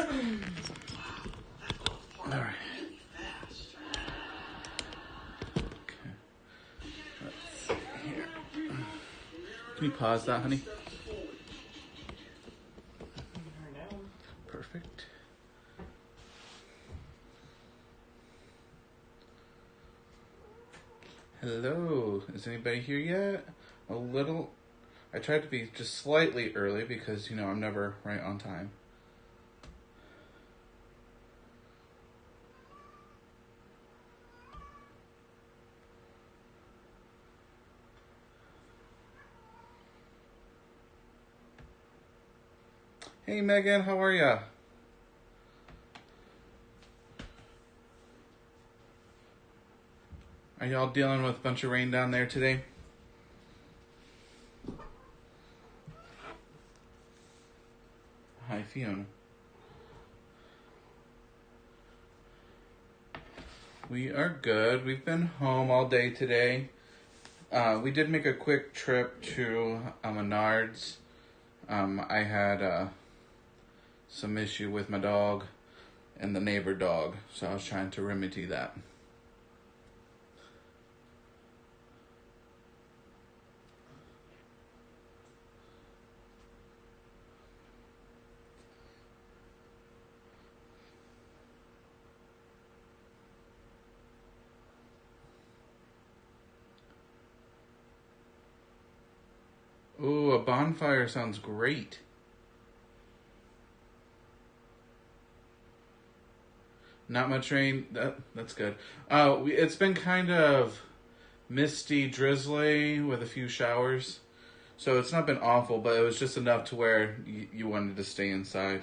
All right. Okay. Let's see here. Can you pause that, honey? Perfect. Hello. Is anybody here yet? A little. I tried to be just slightly early because, I'm never right on time. Hey, Megan, how are ya? Are y'all dealing with a bunch of rain down there today? Hi, Fiona. We are good. We've been home all day today. We did make a quick trip to Menards. I had some issue with my dog and the neighbor dog, so I was trying to remedy that. Ooh, a bonfire sounds great. Not much rain. That's good. It's been kind of misty, drizzly with a few showers. So it's not been awful, but it was just enough to where you wanted to stay inside.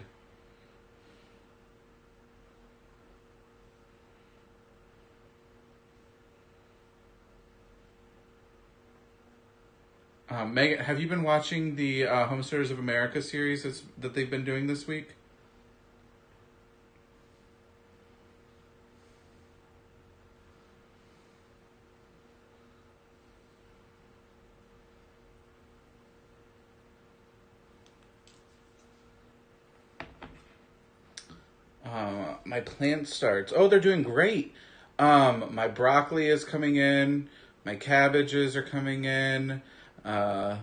Megan, have you been watching the Homesteaders of America series that they've been doing this week? My plant starts. Oh, they're doing great. My broccoli is coming in. My cabbages are coming in. An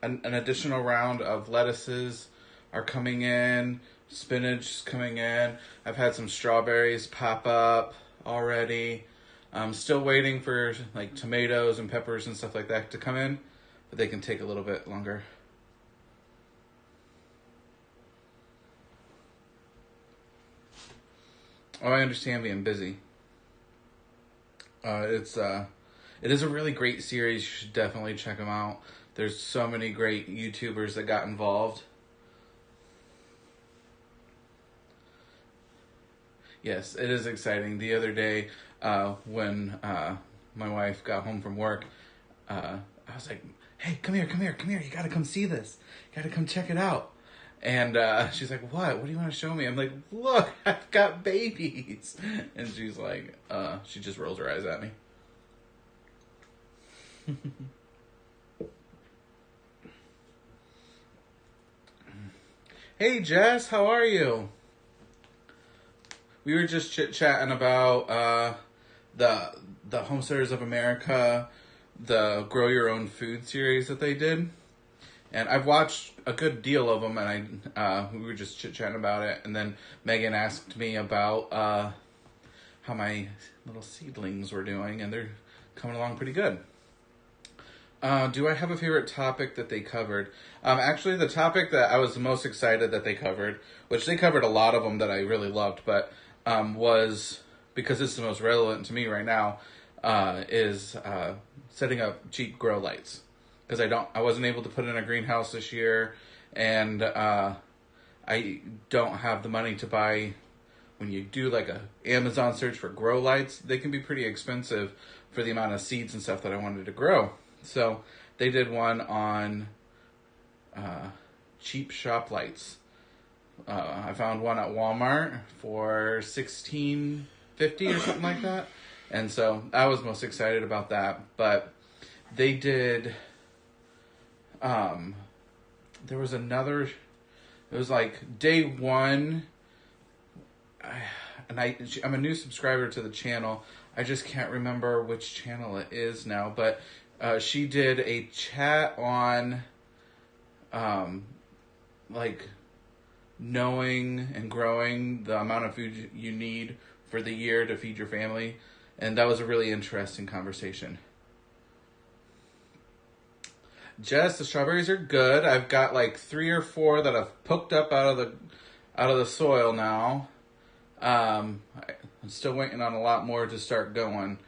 additional round of lettuces are coming in. Spinach is coming in. I've had some strawberries pop up already. I'm still waiting for like tomatoes and peppers and stuff like that to come in, but they can take a little bit longer. Oh, I understand being busy. It is a really great series. You should definitely check them out. There's so many great YouTubers that got involved. Yes, it is exciting. The other day, when my wife got home from work, I was like, "Hey, come here! You gotta come see this. You gotta come check it out." And she's like, "What? What do you want to show me?" I'm like, "Look, I've got babies." And she's like, she just rolls her eyes at me. Hey, Jess, how are you? We were just chit-chatting about the Homesteaders of America, the Grow Your Own Food series that they did. And I've watched a good deal of them, and we were just chit-chatting about it. And then Megan asked me about how my little seedlings were doing, and they're coming along pretty good. Do I have a favorite topic that they covered? Actually, the topic that I was the most excited that they covered, which they covered a lot of them that I really loved, but was, because it's the most relevant to me right now, is setting up cheap grow lights. Because I wasn't able to put in a greenhouse this year, and I don't have the money to buy. When you do like a Amazon search for grow lights, they can be pretty expensive for the amount of seeds and stuff that I wanted to grow. So they did one on cheap shop lights. I found one at Walmart for $16.50 or something like that, and so I was most excited about that. But they did. There was another It was like day one, I'm a new subscriber to the channel. I just can't remember which channel it is now, but she did a chat on like knowing and growing the amount of food you need for the year to feed your family, and that was a really interesting conversation. Jess, the strawberries are good. I've got like 3 or 4 that I've poked up out of the soil now. I'm still waiting on a lot more to start going,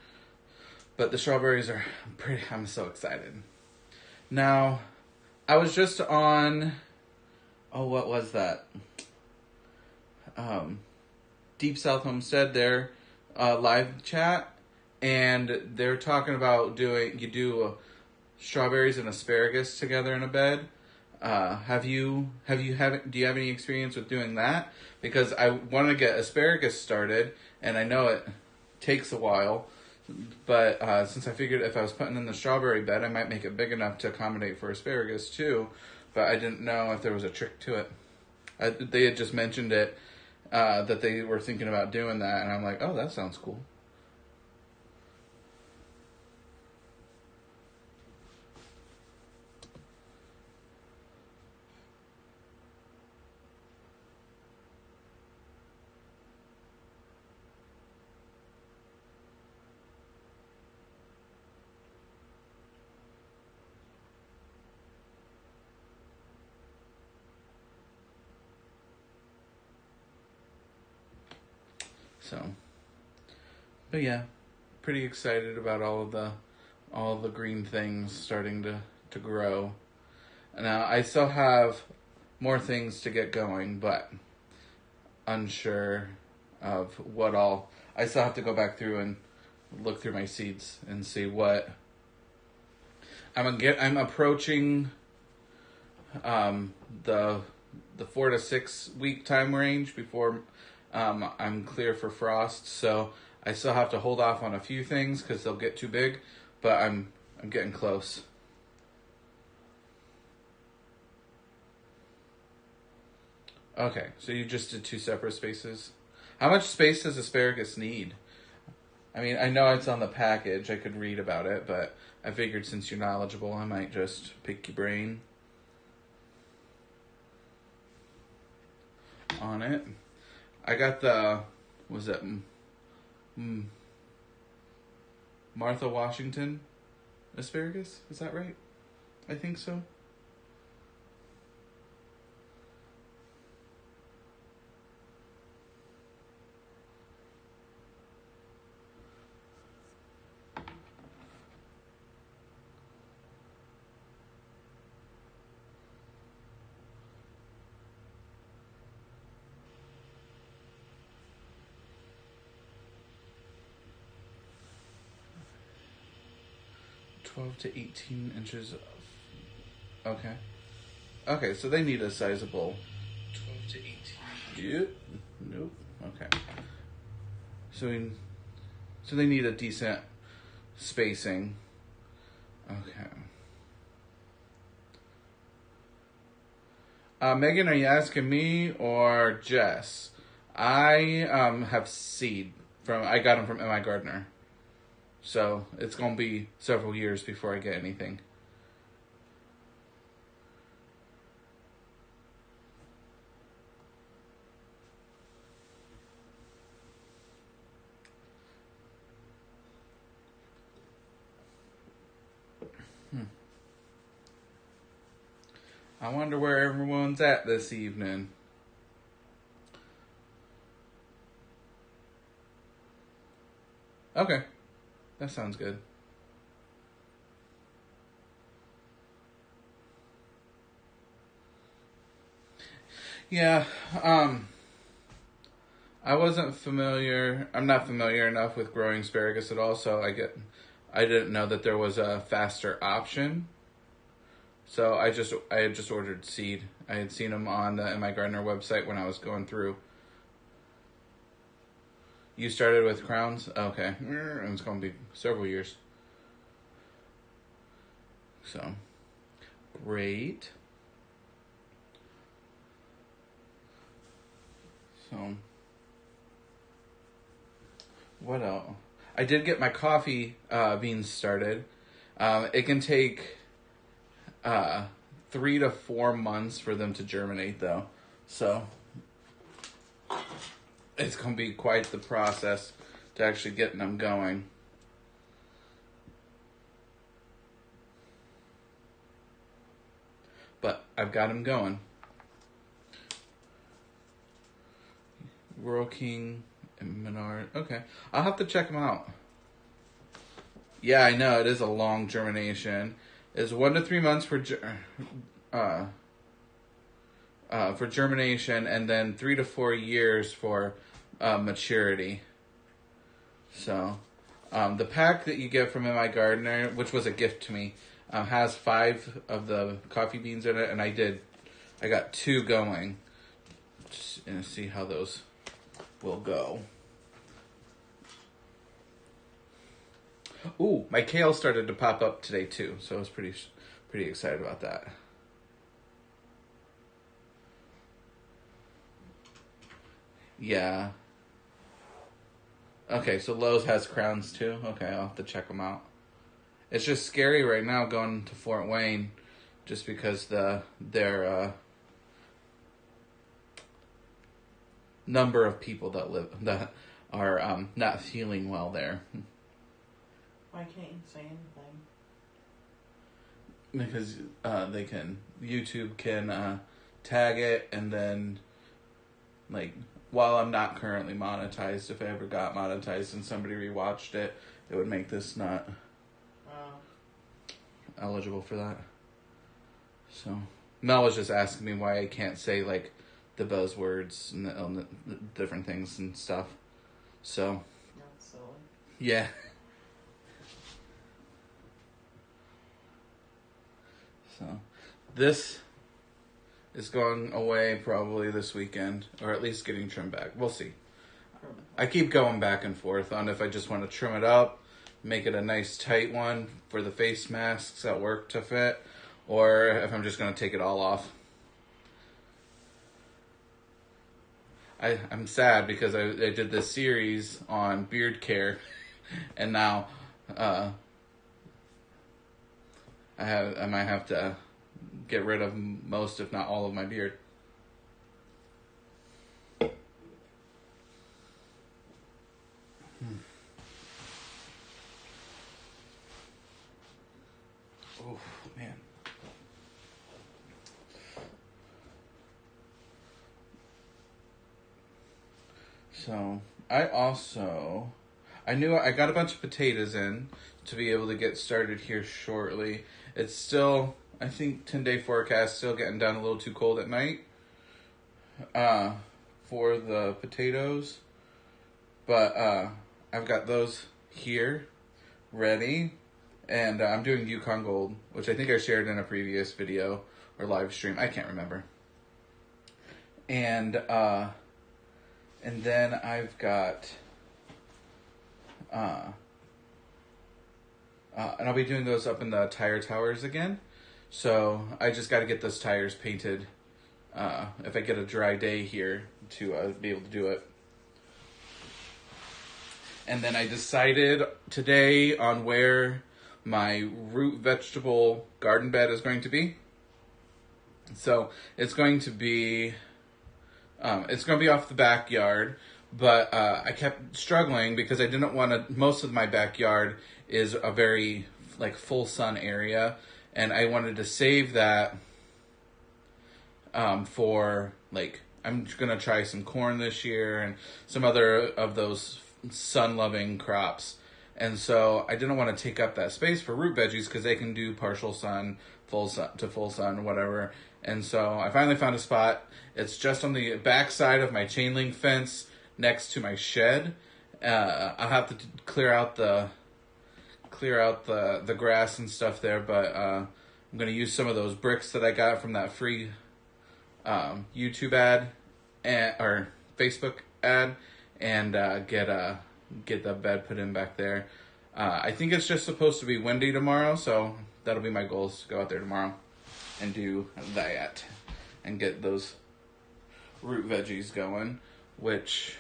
but the strawberries are pretty. I'm so excited. Now, I was just on. Oh, what was that? Deep South Homestead, their live chat, and they're talking about do strawberries and asparagus together in a bed. Do you have any experience with doing that? Because I want to get asparagus started, and I know it takes a while, but since I figured if I was putting in the strawberry bed, I might make it big enough to accommodate for asparagus too, but I didn't know if there was a trick to it. They had just mentioned it, that they were thinking about doing that, and I'm like, oh, that sounds cool. So, but yeah, pretty excited about all of the green things starting to grow. Now I still have more things to get going, but unsure of what all. I still have to go back through and look through my seeds and see what I'm approaching the 4 to 6 week time range before I'm clear for frost. So I still have to hold off on a few things because they'll get too big, but I'm getting close. Okay, so you just did 2 separate spaces. How much space does asparagus need? I mean, I know it's on the package. I could read about it, but I figured since you're knowledgeable, I might just pick your brain on it. I got was it Martha Washington asparagus? Is that right? I think so. Twelve to 18 inches. Okay. Okay, so they need a sizable. 12 to 18. Yep. Nope. Okay. So they need a decent spacing. Okay. Megan, are you asking me or Jess? I have seed I got them from My Gardener. So it's going to be several years before I get anything. I wonder where everyone's at this evening. Okay. That sounds good. Yeah, I'm not familiar enough with growing asparagus at all, so I didn't know that there was a faster option. So I had just ordered seed. I had seen them on the My Gardener website when I was going through. You started with crowns? Okay. And it's going to be several years. So, great. So, what else? I did get my coffee beans started. It can take 3 to 4 months for them to germinate, though. So, it's going to be quite the process to actually getting them going. But I've got them going. Rural King and Menard. Okay. I'll have to check them out. Yeah, I know. It is a long germination. It's 1 to 3 months for germination, and then 3 to 4 years for maturity. So, the pack that you get from My Gardener, which was a gift to me, has 5 of the coffee beans in it, and I got 2 going. Just and see how those will go. Ooh, my kale started to pop up today too, so I was pretty excited about that. Yeah. Okay, so Lowe's has crowns too. Okay, I'll have to check them out. It's just scary right now going to Fort Wayne, just because their number of people that are not feeling well there. Why can't you say anything? Because YouTube can tag it, and then, like, while I'm not currently monetized, if I ever got monetized and somebody rewatched it, it would make this not eligible for that. So Mel was just asking me why I can't say, like, the buzzwords and the different things and stuff. So That's silly. yeah. So this is going away probably this weekend, or at least getting trimmed back. We'll see. I keep going back and forth on if I just want to trim it up, make it a nice tight one for the face masks at work to fit, or if I'm just going to take it all off. I'm sad because I did this series on beard care, and now I might have to get rid of most, if not all, of my beard. Oh man. So I knew I got a bunch of potatoes in to be able to get started here shortly. It's still, I think, 10-day forecast, still getting down a little too cold at night for the potatoes. But I've got those here ready. And I'm doing Yukon Gold, which I think I shared in a previous video or live stream. I can't remember. And then I've got and I'll be doing those up in the tire towers again. So I just got to get those tires painted if I get a dry day here to be able to do it. And then I decided today on where my root vegetable garden bed is going to be. So it's going to be off the backyard, but I kept struggling because I didn't want to. Most of my backyard is a very full sun area, and I wanted to save that for I'm gonna try some corn this year and some other of those sun-loving crops. And so I didn't want to take up that space for root veggies because they can do partial sun, full sun, whatever. And so I finally found a spot. It's just on the back side of my chain link fence next to my shed. I'll have to clear out the grass and stuff there, but I'm going to use some of those bricks that I got from that free YouTube ad or Facebook ad and get the bed put in back there. I think it's just supposed to be windy tomorrow, so that'll be my goal, is to go out there tomorrow and do that and get those root veggies going. which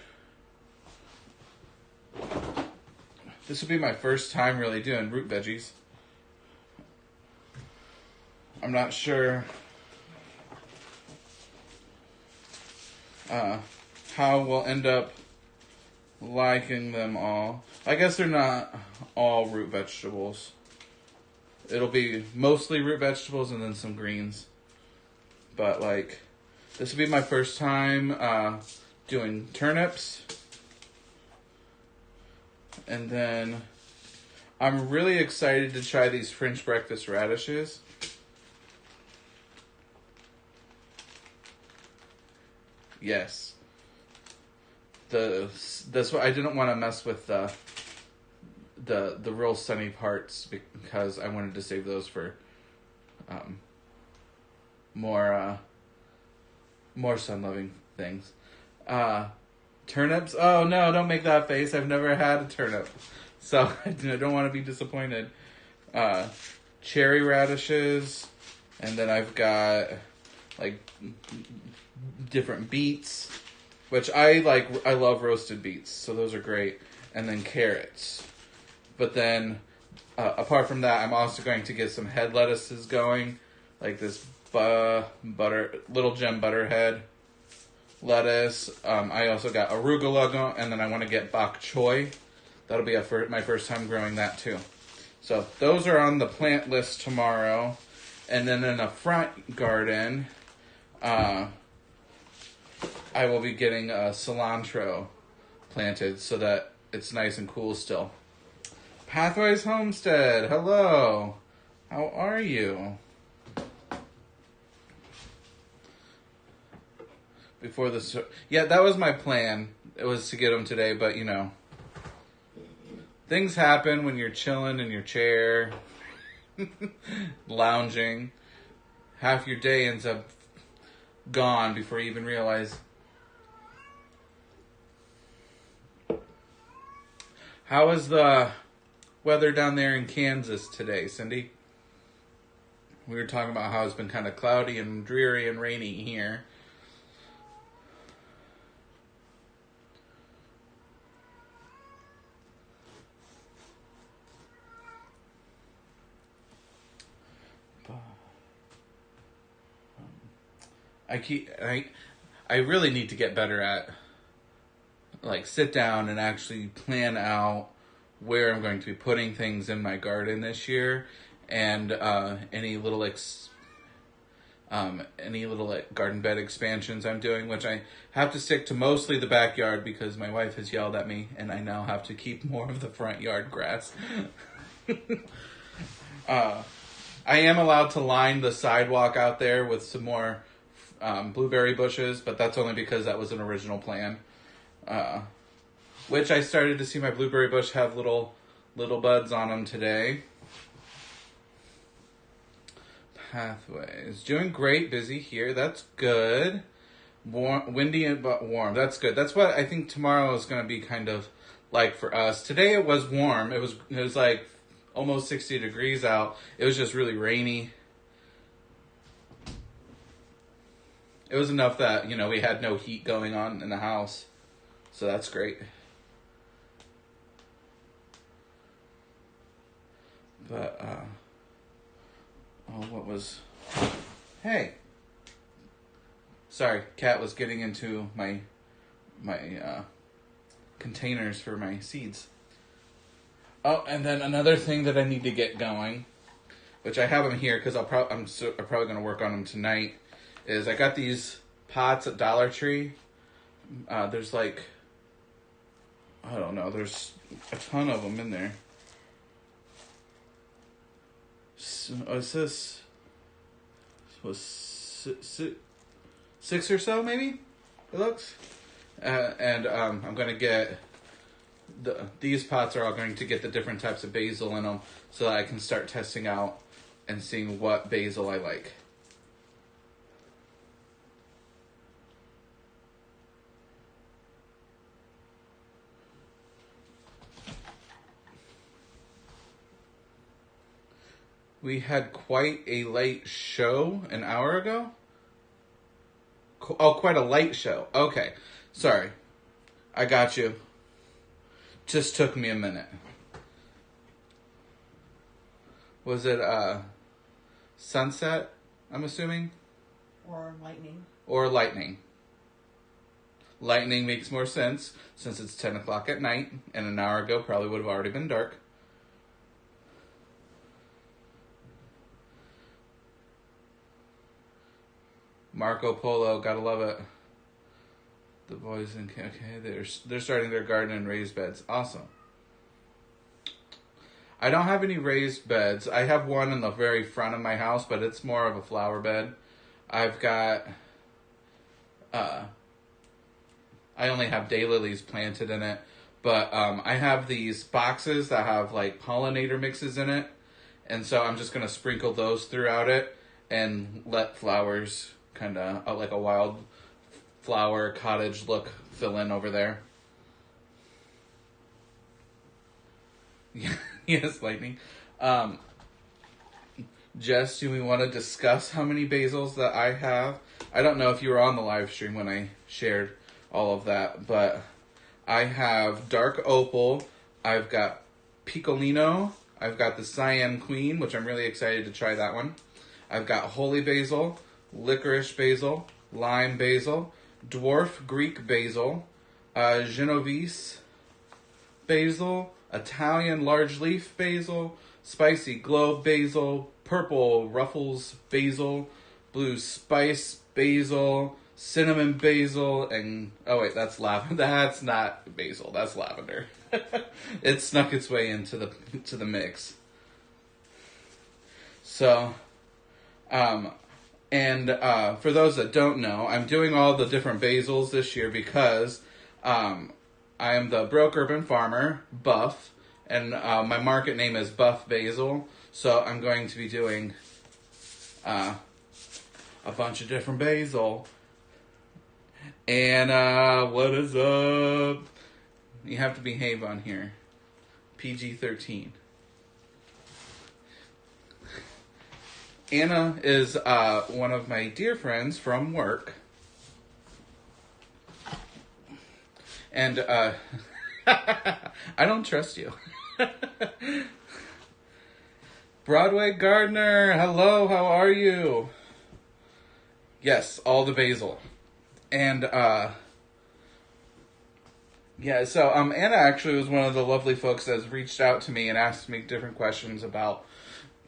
this would be my first time really doing root veggies. I'm not sure how we'll end up liking them all. I guess they're not all root vegetables. It'll be mostly root vegetables and then some greens. But like, this will be my first time doing turnips. And then I'm really excited to try these French breakfast radishes. Yes. That's why I didn't want to mess with the real sunny parts because I wanted to save those for more sun loving things. Turnips? Oh no, don't make that face. I've never had a turnip. So I don't want to be disappointed. Cherry radishes, and then I've got like different beets, which I like. I love roasted beets, so those are great. And then carrots. But then, apart from that, I'm also going to get some head lettuces going, like this Little Gem Butterhead lettuce. I also got arugula, and then I want to get bok choy. That'll be my first time growing that too. So those are on the plant list tomorrow. And then in the front garden, I will be getting cilantro planted so that it's nice and cool still. Pathways Homestead, hello. How are you? Before this, yeah, that was my plan. It was to get them today, but you know, things happen when you're chilling in your chair, lounging. Half your day ends up gone before you even realize. How is the weather down there in Kansas today, Cindy? We were talking about how it's been kind of cloudy and dreary and rainy here. I really need to get better at like sit down and actually plan out where I'm going to be putting things in my garden this year, and any little garden bed expansions I'm doing, which I have to stick to mostly the backyard because my wife has yelled at me and I now have to keep more of the front yard grass. I am allowed to line the sidewalk out there with some more blueberry bushes, but that's only because that was an original plan. Which I started to see my blueberry bush have little buds on them today. Pathways. Doing great, busy here. That's good. Warm, windy but warm. That's good. That's what I think tomorrow is going to be kind of like for us. Today it was warm. It was like almost 60 degrees out. It was just really rainy. It was enough that, we had no heat going on in the house. So that's great. But, hey. Sorry, Kat was getting into my containers for my seeds. Oh, and then another thing that I need to get going, which I have them here because I'm probably going to work on them tonight, is I got these pots at Dollar Tree. There's like, I don't know, there's a ton of them in there. Is this was six or so, maybe? It looks. And I'm going to get these pots are all going to get the different types of basil in them so that I can start testing out and seeing what basil I like. We had quite a late show an hour ago. Oh, quite a light show. Okay. Sorry. I got you. Just took me a minute. Was it sunset, I'm assuming? Or lightning. Or lightning. Lightning makes more sense since it's 10 o'clock at night, and an hour ago probably would have already been dark. Marco Polo, gotta love it. The boys in okay, they're starting their garden and raised beds. Awesome. I don't have any raised beds. I have one in the very front of my house, but it's more of a flower bed. I've got I only have daylilies planted in it, but I have these boxes that have like pollinator mixes in it, and so I'm just gonna sprinkle those throughout it and let flowers kind of like a wild flower cottage look fill in over there. Yes, lightning. Jess, do we want to discuss how many basils that I have? I don't know if you were on the live stream when I shared all of that, but I have dark opal, I've got piccolino, I've got the cyan queen, which I'm really excited to try that one. I've got holy basil, licorice basil, lime basil, dwarf Greek basil, Genovese basil, Italian large leaf basil, spicy globe basil, purple ruffles basil, blue spice basil, cinnamon basil, and oh wait, that's lavender. That's not basil. That's lavender. It snuck its way into the mix. So, for those that don't know, I'm doing all the different basils this year because I am the broke urban farmer, Buff, and my market name is Buff Basil. So I'm going to be doing a bunch of different basil. And what is up? You have to behave on here. PG-13. Anna is one of my dear friends from work. And I don't trust you. Broadway Gardener, hello, how are you? Yes, all the basil. And yeah, so Anna actually was one of the lovely folks that has reached out to me and asked me different questions about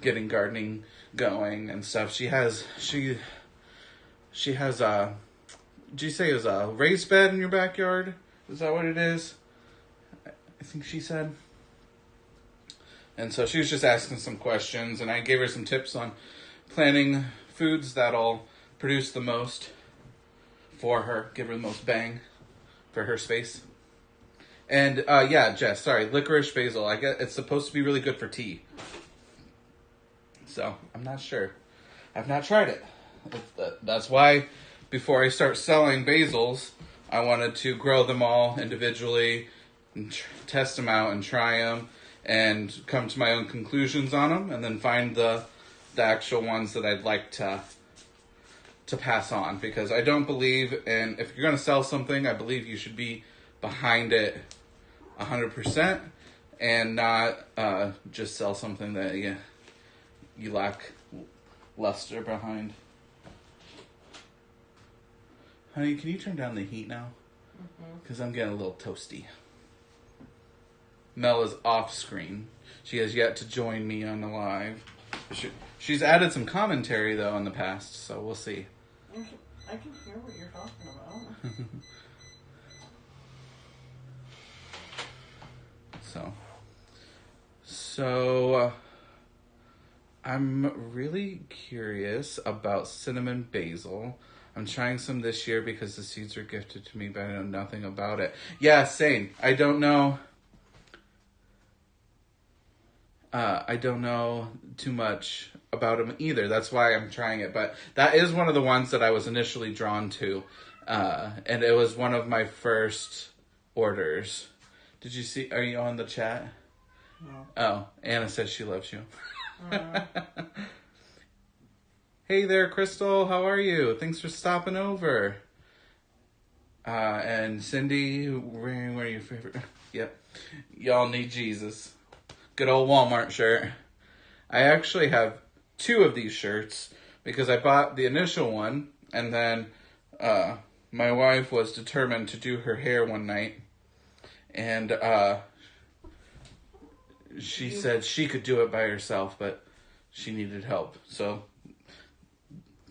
getting gardening going and stuff. She has did you say it was a raised bed in your backyard? Is that what it is? I think she said. And so she was just asking some questions, and I gave her some tips on planting foods that'll produce the most for her, give her the most bang for her space. And yeah, Jess, sorry, licorice basil. I guess it's supposed to be really good for tea. So I'm not sure. I've not tried it. That's why before I start selling basils, I wanted to grow them all individually and test them out and try them and come to my own conclusions on them, and then find the actual ones that I'd like to pass on, because I don't believe in, if you're going to sell something, I believe you should be behind it 100% and not just sell something that you lack luster behind. Honey, can you turn down the heat now? Because I'm getting a little toasty. Mel is off screen. She has yet to join me on the live. She's added some commentary, though, in the past, so we'll see. I can hear what you're talking about. So I'm really curious about cinnamon basil. I'm trying some this year because the seeds were gifted to me, but I know nothing about it. Yeah, same. I don't know too much about them either. That's why I'm trying it. But that is one of the ones that I was initially drawn to. And it was one of my first orders. Did you see? Are you on the chat? No. Oh, Anna says she loves you. Hey there, Crystal. How are you? Thanks for stopping over. And Cindy, where are your favorite? Yep. Y'all need Jesus. Good old Walmart shirt. I actually have two of these shirts because I bought the initial one and then my wife was determined to do her hair one night and she said she could do it by herself, but she needed help. So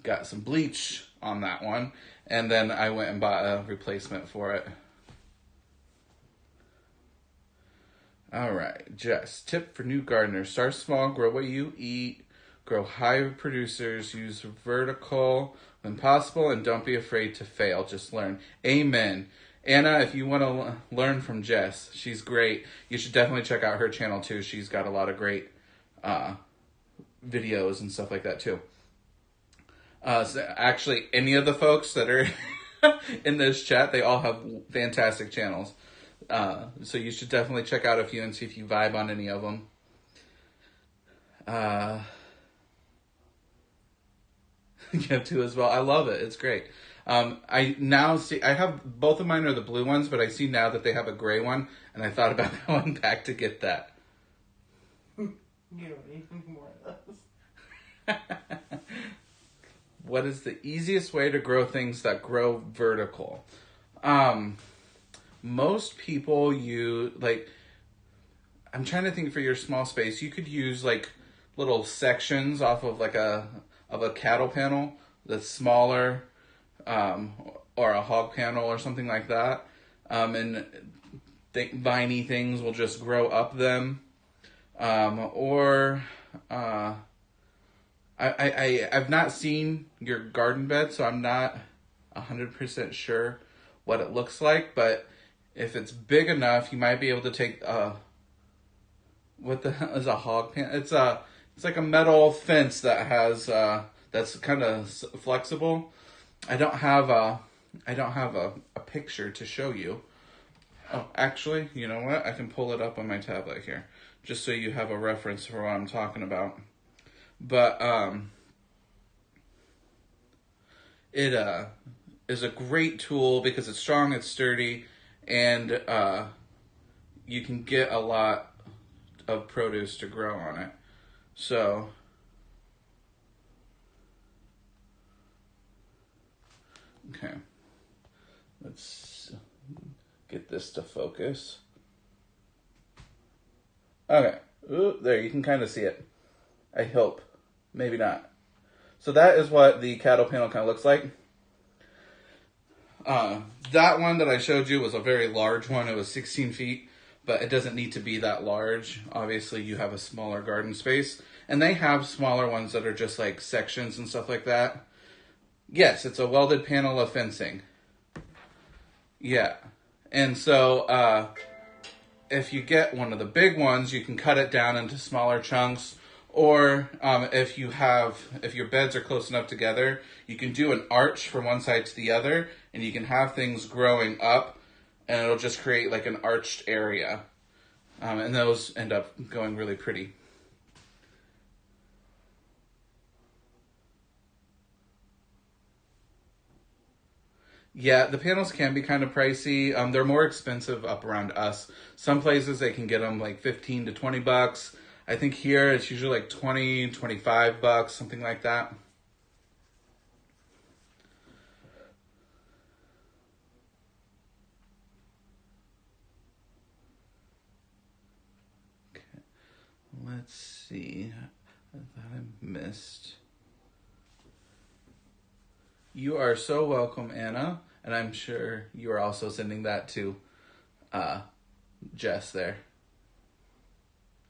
got some bleach on that one and then I went and bought a replacement for it. All right, Jess. Tip for new gardeners. Start small, grow what you eat, grow high producers, use vertical when possible, and don't be afraid to fail. Just learn. Amen. Anna, if you want to learn from Jess, she's great. You should definitely check out her channel too. She's got a lot of great videos and stuff like that too. So actually, any of the folks that are in this chat, they all have fantastic channels. So you should definitely check out a few and see if you vibe on any of them. You have two as well. I love it. It's great. I now see, I have, both of mine are the blue ones, but I see now that they have a gray one, and I thought about going back to get that. You don't need any more of those. What is the easiest way to grow things that grow vertical? Most people I'm trying to think for your small space, you could use like little sections off of like a cattle panel that's smaller, or a hog panel or something like that. And viney things will just grow up them. I've not seen your garden bed, so I'm not 100% sure what it looks like, but if it's big enough, you might be able to take what the hell is a hog pen? It's like a metal fence that has that's kind of flexible. I don't have a picture to show you. Oh, actually, you know what? I can pull it up on my tablet here, just so you have a reference for what I'm talking about. But it is a great tool because it's strong, it's sturdy, and you can get a lot of produce to grow on it. So okay, let's get this to focus. Okay, ooh, there, you can kind of see it. I hope. Maybe not. So that is what the cattle panel kind of looks like. That one that I showed you was a very large one. It was 16 feet, but it doesn't need to be that large. Obviously, you have a smaller garden space. And they have smaller ones that are just like sections and stuff like that. Yes, it's a welded panel of fencing. Yeah. And so if you get one of the big ones, you can cut it down into smaller chunks. Or if your beds are close enough together, you can do an arch from one side to the other, and you can have things growing up, and it'll just create like an arched area. And those end up going really pretty. Yeah, the panels can be kind of pricey. They're more expensive up around us. Some places they can get them like 15 to 20 bucks. I think here it's usually like 20, 25 bucks, something like that. Okay. Let's see. I thought I missed. You are so welcome, Anna. And I'm sure you are also sending that to Jess there.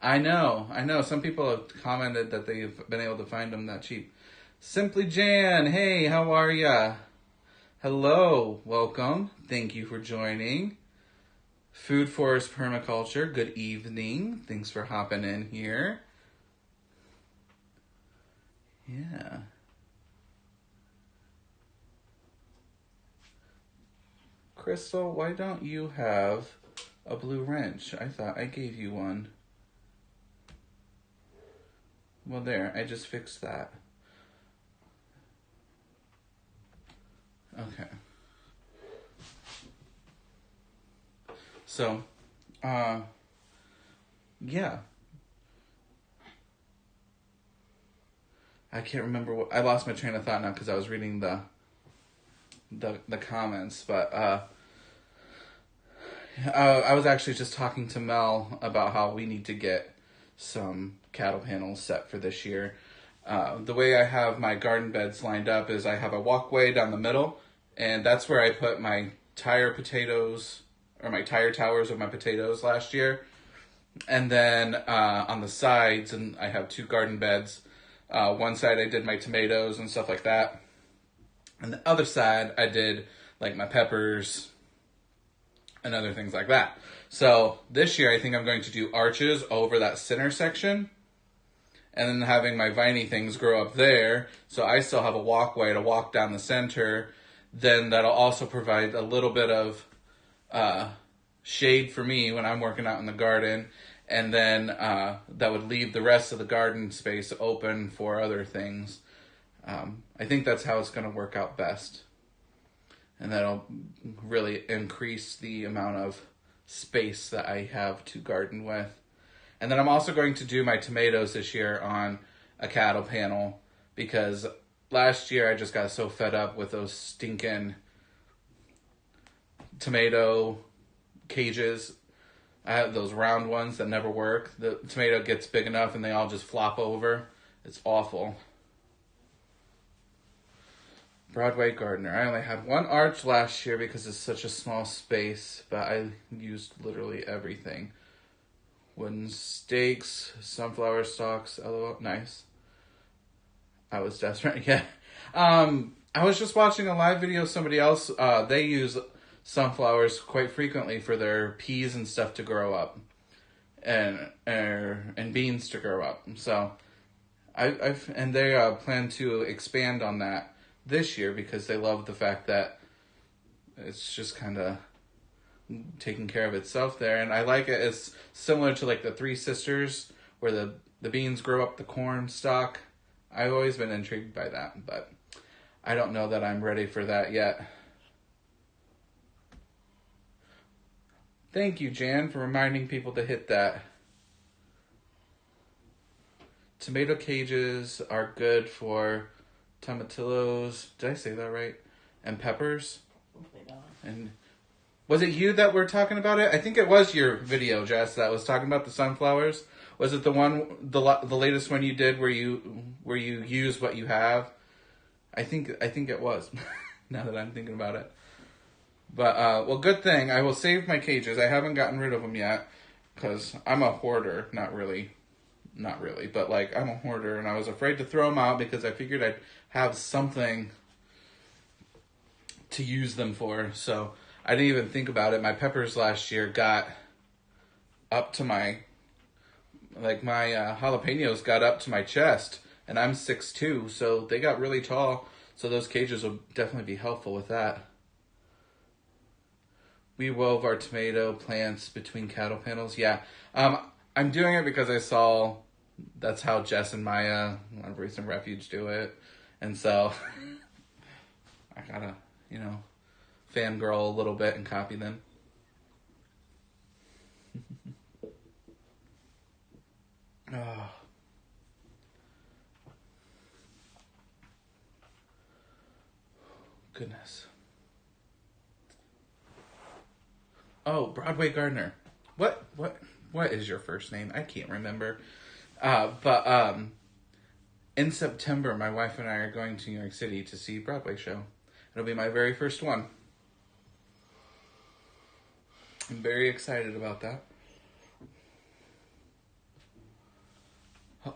I know. Some people have commented that they've been able to find them that cheap. Simply Jan, hey, how are ya? Hello, welcome. Thank you for joining. Food Forest Permaculture, good evening. Thanks for hopping in here. Yeah. Crystal, why don't you have a blue wrench? I thought I gave you one. Well, there, I just fixed that. Okay. So, yeah. I can't remember what I lost my train of thought now because I was reading the comments, but I was actually just talking to Mel about how we need to get some cattle panels set for this year. The way I have my garden beds lined up is I have a walkway down the middle, and that's where I put my tire potatoes, or my tire towers of my potatoes last year. And then on the sides, and I have two garden beds. One side I did my tomatoes and stuff like that. And the other side I did like my peppers and other things like that. So this year I think I'm going to do arches over that center section, and then having my viney things grow up there, so I still have a walkway to walk down the center. Then that'll also provide a little bit of shade for me when I'm working out in the garden, and then that would leave the rest of the garden space open for other things. I think that's how it's going to work out best, and that'll really increase the amount of space that I have to garden with. And then I'm also going to do my tomatoes this year on a cattle panel, because last year I just got so fed up with those stinking tomato cages. I have those round ones that never work. The tomato gets big enough and they all just flop over. It's awful. Broadway gardener. I only had one arch last year because it's such a small space, but I used literally everything. Wooden stakes, sunflower stalks, LOL, nice. I was desperate, yeah. I was just watching a live video of somebody else. They use sunflowers quite frequently for their peas and stuff to grow up, and beans to grow up. So, and they plan to expand on that this year because they love the fact that it's just kind of taking care of itself there. And I like it. It's similar to like the Three Sisters, where the beans grow up the corn stalk. I've always been intrigued by that, but I don't know that I'm ready for that yet. Thank you, Jan, for reminding people to hit that. Tomato cages are good for tomatillos. Did I say that right? And peppers. And was it you that were talking about it? I think it was your video, Jess, that was talking about the sunflowers. Was it the one, the latest one you did where you use what you have? I think it was. Now that I'm thinking about it. But well, good thing I will save my cages. I haven't gotten rid of them yet because I'm a hoarder. Not really, but like I'm a hoarder, and I was afraid to throw them out because I figured I'd have something to use them for. So I didn't even think about it. My peppers last year got up to my jalapenos got up to my chest, and I'm 6'2", so they got really tall. So those cages will definitely be helpful with that. We wove our tomato plants between cattle panels. Yeah, I'm doing it because I saw that's how Jess and Maya on Recent Refuge do it, and so I gotta, fangirl a little bit and copy them. Oh. Goodness. Oh, Broadway Gardener. What is your first name? I can't remember. But in September, my wife and I are going to New York City to see Broadway show. It'll be my very first one. I'm very excited about that.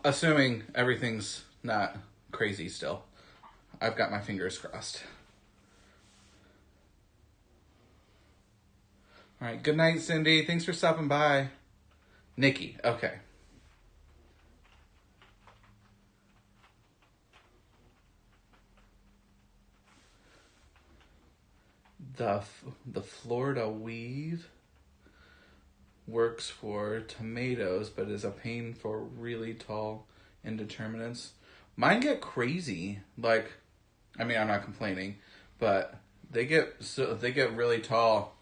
Assuming everything's not crazy still. I've got my fingers crossed. All right, good night, Cindy. Thanks for stopping by. Nikki, okay. The Florida weave works for tomatoes, but is a pain for really tall indeterminates. Mine get crazy. Like, I mean, I'm not complaining, but they get really tall.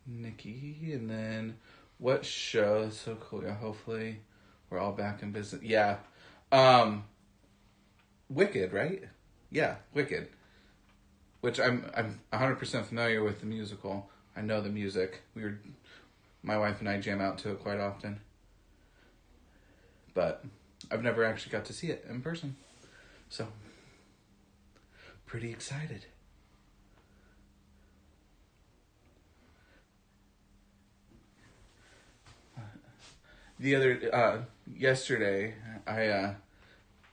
Nikki, and then what show? That's so cool. Yeah, hopefully we're all back in business. Yeah. Wicked, right? Yeah, Wicked. Which I'm 100% familiar with the musical. I know the music. My wife and I jam out to it quite often. But I've never actually got to see it in person. So, pretty excited. Yesterday,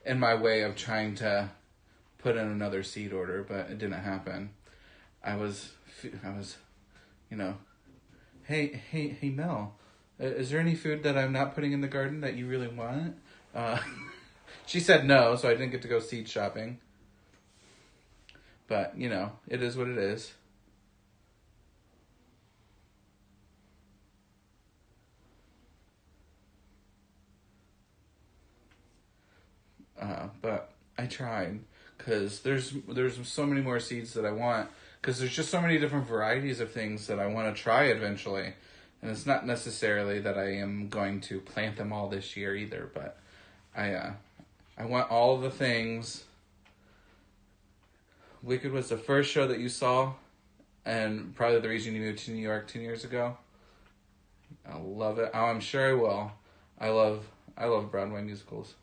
in my way of trying to put in another seed order, but it didn't happen. I was, hey Mel, is there any food that I'm not putting in the garden that you really want? She said no, so I didn't get to go seed shopping. But, it is what it is. But I tried, because there's so many more seeds that I want, because there's just so many different varieties of things that I want to try eventually. And it's not necessarily that I am going to plant them all this year either, but I want all the things. Wicked was the first show that you saw, and probably the reason you moved to New York 10 years ago. I love it. Oh, I'm sure I will. I love Broadway musicals.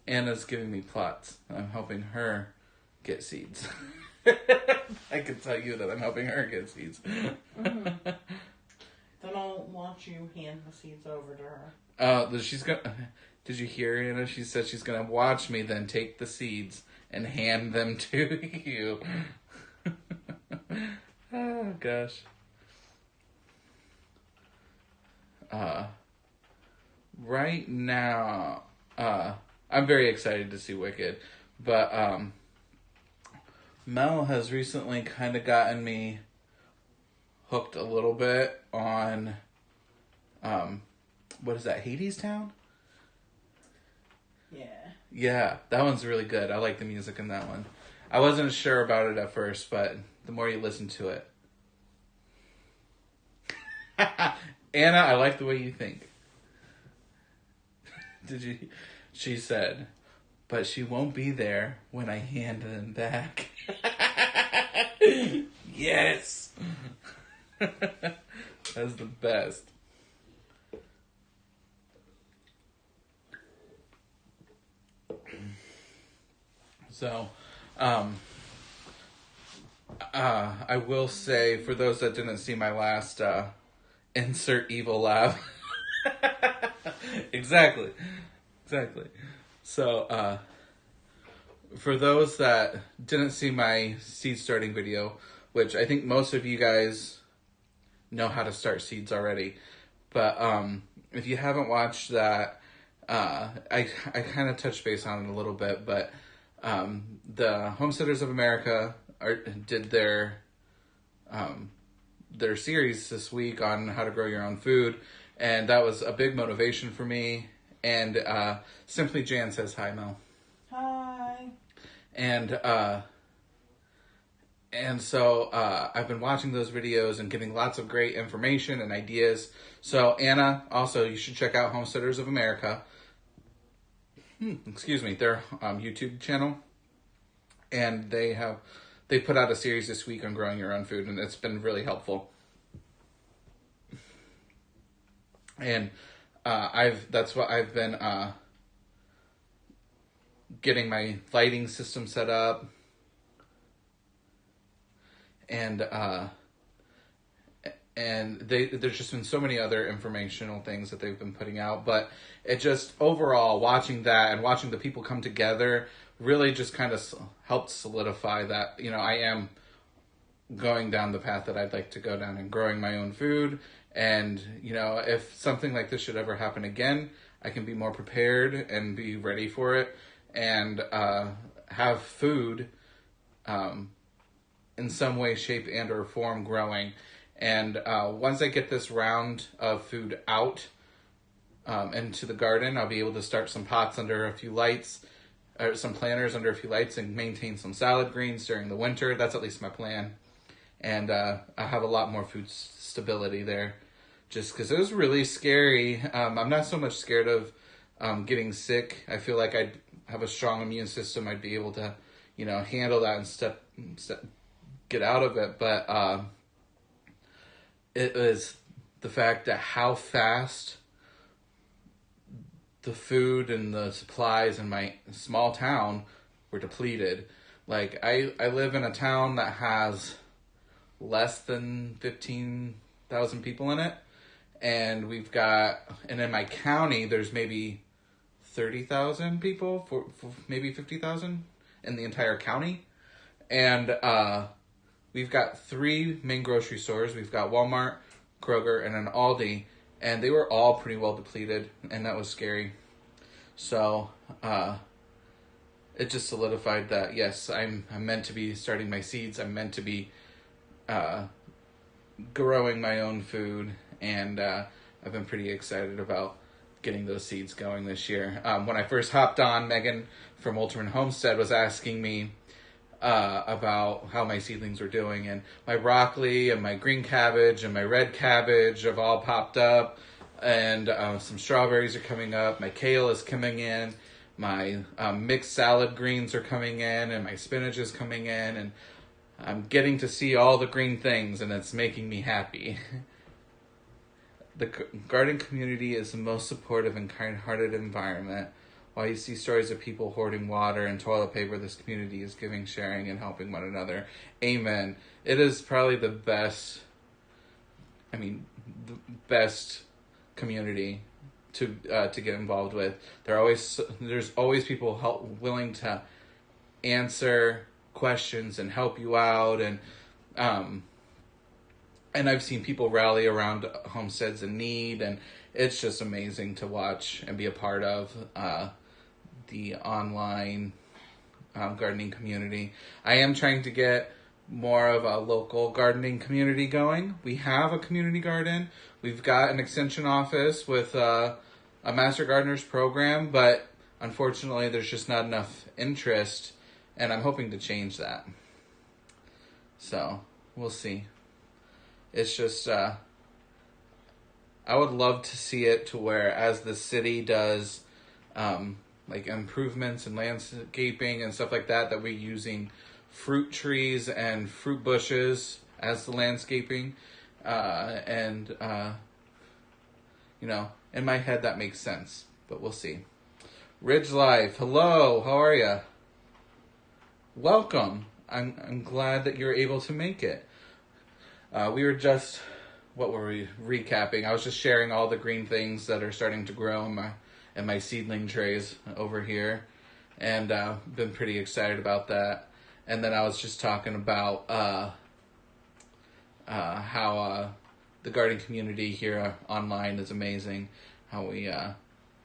Anna's giving me plots. I'm helping her get seeds. I can tell you that I'm helping her get seeds. Mm-hmm. Then I'll watch you hand the seeds over to her. She's gonna. Did you hear Anna? She said she's gonna watch me, then take the seeds and hand them to you. Oh gosh. Right now, I'm very excited to see Wicked, but Mel has recently kind of gotten me hooked a little bit on, what is that, Hades Town? Yeah. Yeah, that one's really good. I like the music in that one. I wasn't sure about it at first, but the more you listen to it. Anna, I like the way you think. She said, but she won't be there when I hand them back. Yes! That's the best. So, I will say, for those that didn't see my last, insert evil laugh. Exactly. So, for those that didn't see my seed starting video, which I think most of you guys know how to start seeds already, but if you haven't watched that, I kind of touched base on it a little bit, but the Homesteaders of America did their series this week on how to grow your own food, and that was a big motivation for me. And Simply Jan says hi, Mel. Hi. And so I've been watching those videos and getting lots of great information and ideas. So Anna, also you should check out Homesteaders of America. Excuse me, their YouTube channel, and they put out a series this week on growing your own food, and it's been really helpful. And that's what I've been getting my lighting system set up, and there's just been so many other informational things that they've been putting out, but it just overall watching that and watching the people come together really just kind of helped solidify that, I am going down the path that I'd like to go down and growing my own food. And, if something like this should ever happen again, I can be more prepared and be ready for it, and have food in some way, shape, and or form growing. And once I get this round of food out into the garden, I'll be able to start some pots under a few lights some planters under a few lights and maintain some salad greens during the winter. That's at least my plan. And I have a lot more food stability there, just because it was really scary. I'm not so much scared of getting sick. I feel like I'd have a strong immune system. I'd be able to, handle that and get out of it. But it was the fact that how fast the food and the supplies in my small town were depleted. Like, I live in a town that has less than 15,000 people in it. And and in my county, there's maybe 30,000 people, for maybe 50,000 in the entire county. And we've got 3 main grocery stores. We've got Walmart, Kroger, and an Aldi. And they were all pretty well depleted, and that was scary. So it just solidified that, yes, I'm meant to be starting my seeds. I'm meant to be growing my own food, and I've been pretty excited about getting those seeds going this year. When I first hopped on, Megan from Ultimate Homestead was asking me about how my seedlings were doing, and my broccoli and my green cabbage and my red cabbage have all popped up, and some strawberries are coming up. My kale is coming in, my mixed salad greens are coming in, and my spinach is coming in, and I'm getting to see all the green things, and it's making me happy. The garden community is the most supportive and kind-hearted environment. While you see stories of people hoarding water and toilet paper, this community is giving, sharing, and helping one another. Amen. It is probably the best community to get involved with. There's always people willing to answer questions and help you out, and I've seen people rally around homesteads in need, and it's just amazing to watch and be a part of the online gardening community. I am trying to get more of a local gardening community going. We have a community garden. We've got an extension office with a Master Gardeners program, but unfortunately there's just not enough interest, and I'm hoping to change that. So, we'll see. It's just, I would love to see it to where, as the city does, like improvements and landscaping and stuff like that, that we're using fruit trees and fruit bushes as the landscaping. In my head that makes sense, but we'll see. Ridge Life, hello, how are you? Welcome. I'm glad that you're able to make it. We were just, recapping? I was just sharing all the green things that are starting to grow in my seedling trays over here, and been pretty excited about that. And then I was just talking about how the garden community here online is amazing, how we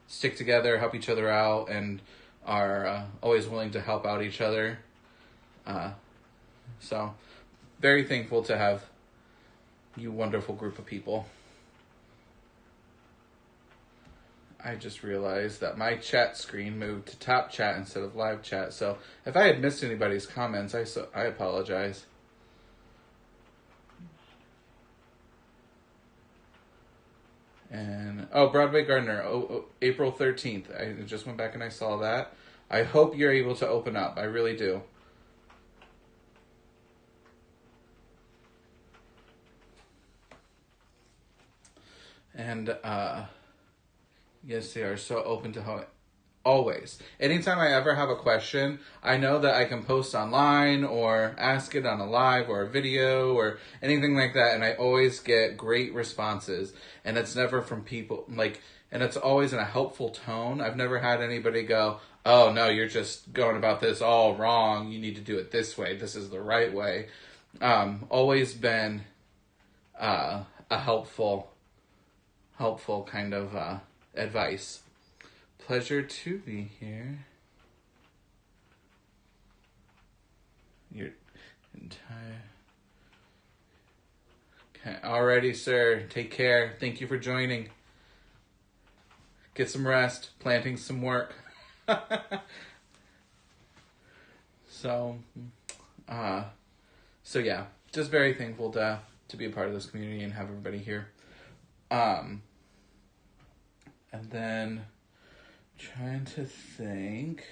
stick together, help each other out, and are always willing to help out each other. So, very thankful to have you wonderful group of people. I just realized that my chat screen moved to top chat instead of live chat. So if I had missed anybody's comments, I apologize. And Broadway Gardener, April 13th. I just went back and I saw that. I hope you're able to open up. I really do. And yes, they are so open to help. Always. Anytime I ever have a question, I know that I can post online or ask it on a live or a video or anything like that, and I always get great responses. And it's never from people and it's always in a helpful tone. I've never had anybody go, "Oh no, you're just going about this all wrong. You need to do it this way. This is the right way." Always been a helpful kind of advice. Pleasure to be here. Your entire... Okay, alrighty, sir. Take care. Thank you for joining. Get some rest. Planting some work. So, uh, so yeah, just very thankful to be a part of this community and have everybody here. And then trying to think.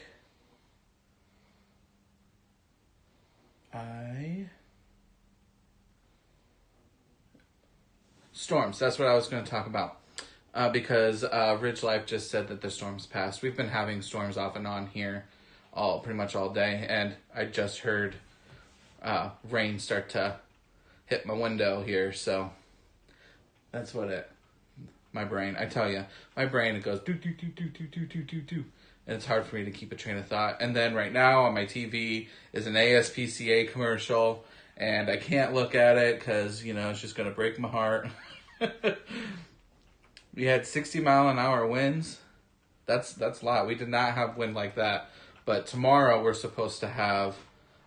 Storms, that's what I was going to talk about. Because Ridge Life just said that the storms passed. We've been having storms off and on here pretty much all day, and I just heard rain start to hit my window here, so that's what my brain, I tell you, my brain, it goes do do do do do do do do do, and it's hard for me to keep a train of thought. And then right now on my TV is an ASPCA commercial, and I can't look at it because, it's just going to break my heart. We had 60-mile-an-hour winds. That's a lot. We did not have wind like that. But tomorrow we're supposed to have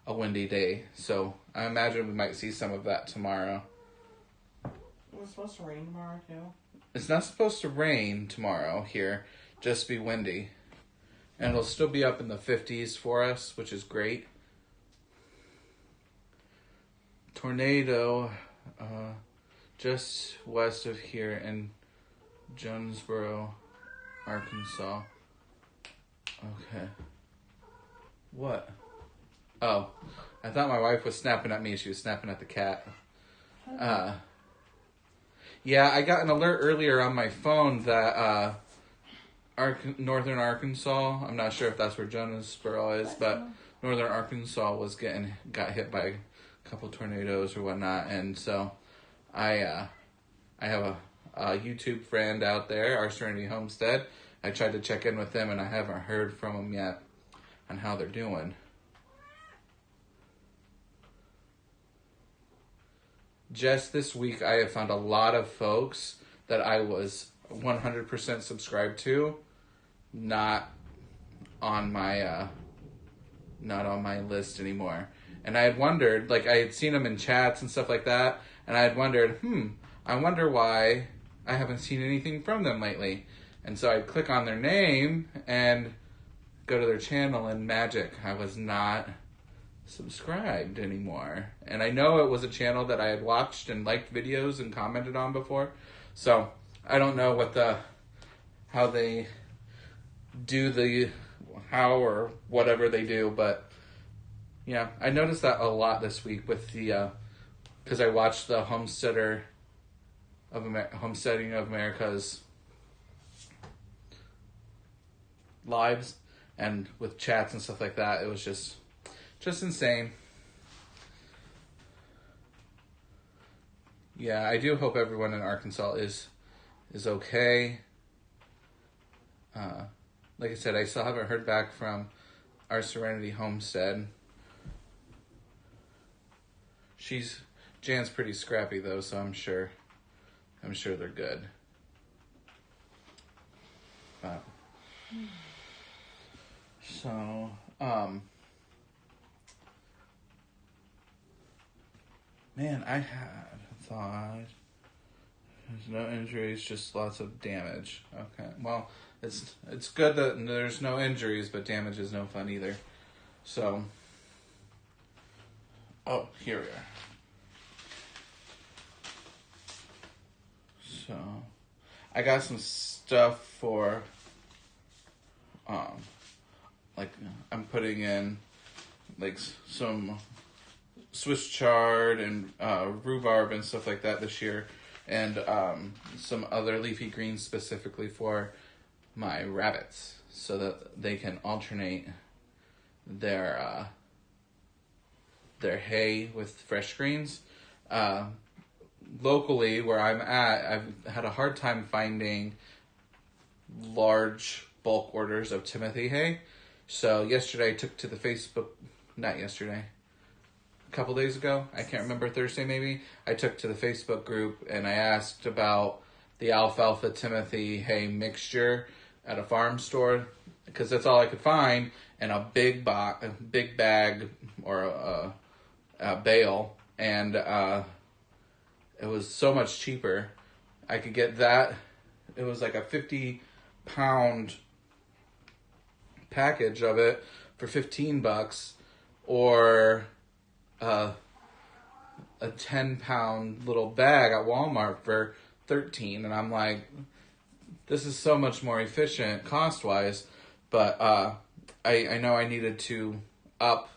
a windy day. So I imagine we might see some of that tomorrow. It's supposed to rain tomorrow, too? It's not supposed to rain tomorrow here. Just be windy. And it'll still be up in the 50s for us, which is great. Tornado just west of here in Jonesboro, Arkansas. Okay. What? Oh, I thought my wife was snapping at me. She was snapping at the cat. Yeah, I got an alert earlier on my phone that northern Arkansas, I'm not sure if that's where Jonesboro is, but northern Arkansas got hit by a couple tornadoes or whatnot, and so I have a YouTube friend out there, our Serenity Homestead. I tried to check in with them, and I haven't heard from them yet on how they're doing. Just this week, I have found a lot of folks that I was 100% subscribed to, not on my list anymore. And I had wondered, I had seen them in chats and stuff like that, and I had wondered, I wonder why I haven't seen anything from them lately. And so I'd click on their name and go to their channel, and magic, I was not subscribed anymore. And I know it was a channel that I had watched and liked videos and commented on before. So I don't know how they do how or whatever they do, but yeah, I noticed that a lot this week with because I watched the Homesteading of America's lives, and with chats and stuff like that, it was just insane. Yeah, I do hope everyone in Arkansas is okay. Like I said, I still haven't heard back from our Serenity Homestead. Jan's pretty scrappy though, so I'm sure they're good. So, man, I had thought there's no injuries, just lots of damage. Okay, well, it's good that there's no injuries, but damage is no fun either. So, here we are. So, I got some stuff for, I'm putting in, some Swiss chard and rhubarb and stuff like that this year, and some other leafy greens specifically for my rabbits, so that they can alternate their hay with fresh greens. Locally, where I'm at, I've had a hard time finding large bulk orders of Timothy hay. So yesterday I took to the Facebook, not yesterday, a couple days ago, I can't remember, Thursday maybe, I took to the Facebook group and I asked about the alfalfa Timothy hay mixture at a farm store, because that's all I could find, and a big bag or a bale, and it was so much cheaper. I could get that. It was like a 50-pound package of it for $15, or a 10-pound little bag at Walmart for $13, and I'm like, this is so much more efficient cost-wise, but I know I needed to up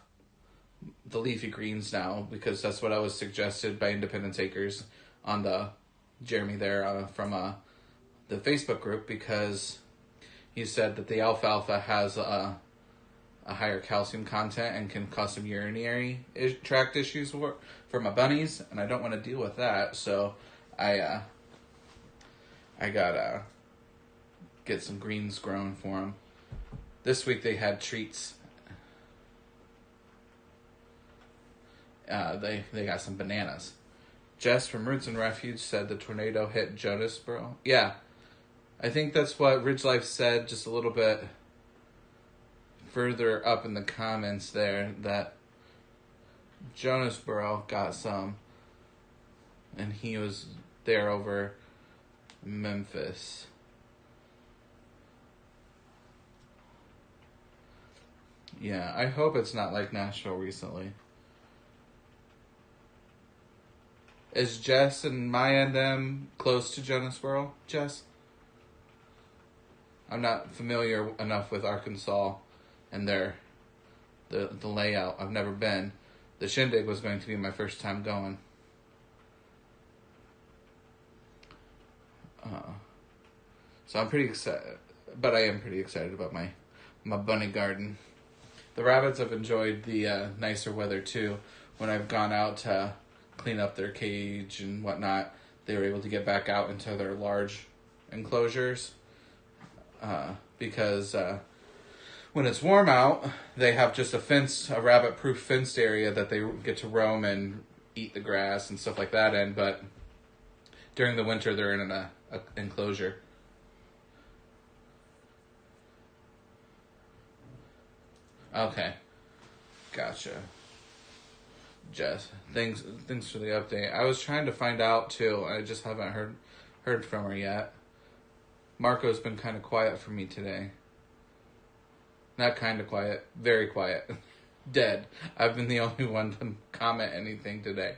the leafy greens now, because that's what I was suggested by Independence Acres on the Jeremy there from the Facebook group, because he said that the alfalfa has a higher calcium content and can cause some urinary tract issues for my bunnies, and I don't want to deal with that, so I gotta get some greens grown for them. This week they had treats. They got some bananas. Jess from Roots and Refuge said the tornado hit Jonesboro. Yeah, I think that's what Ridge Life said just a little bit further up in the comments there, that Jonesboro got some, and he was there over Memphis. Yeah, I hope it's not like Nashville recently. Is Jess and Maya and them close to Jonesboro, Jess? I'm not familiar enough with Arkansas and the layout. I've never been. The Shindig was going to be my first time going. So I'm pretty excited, but I am pretty excited about my bunny garden. The rabbits have enjoyed the nicer weather too. When I've gone out to clean up their cage and whatnot, they were able to get back out into their large enclosures, because when it's warm out, they have just a rabbit-proof fenced area that they get to roam and eat the grass and stuff like that in, but during the winter they're in a enclosure. Okay, gotcha. Jess, thanks for the update. I was trying to find out too. I just haven't heard from her yet. Marco's been kind of quiet for me today. Not kind of quiet, very quiet. Dead. I've been the only one to comment anything today.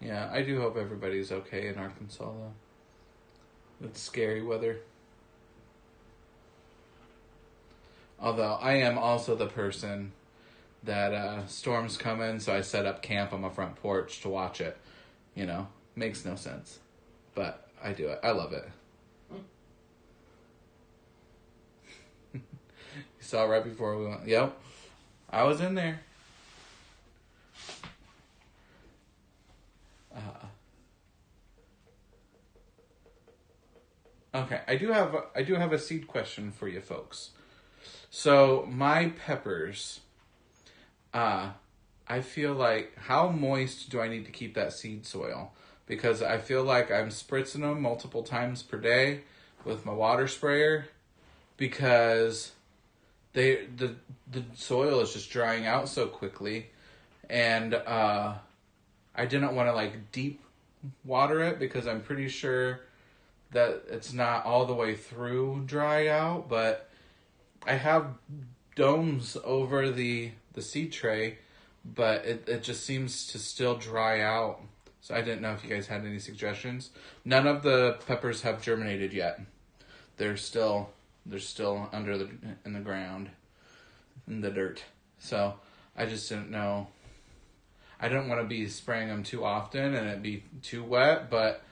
Yeah, I do hope everybody's okay in Arkansas though. It's scary weather. Although I am also the person that storms come in, so I set up camp on my front porch to watch it. You know, makes no sense, but I do it. I love it. You saw right before we went. Yep, I was in there. Okay, I do have a seed question for you folks. So my peppers, I feel like, how moist do I need to keep that seed soil? Because I feel like I'm spritzing them multiple times per day with my water sprayer, because the soil is just drying out so quickly, and I didn't want to like deep water it, because I'm pretty sure that it's not all the way through dry out, but I have domes over the seed tray, but it just seems to still dry out. So I didn't know if you guys had any suggestions. None of the peppers have germinated yet. They're still in the ground, in the dirt. So I just didn't know. I didn't want to be spraying them too often and it be too wet, but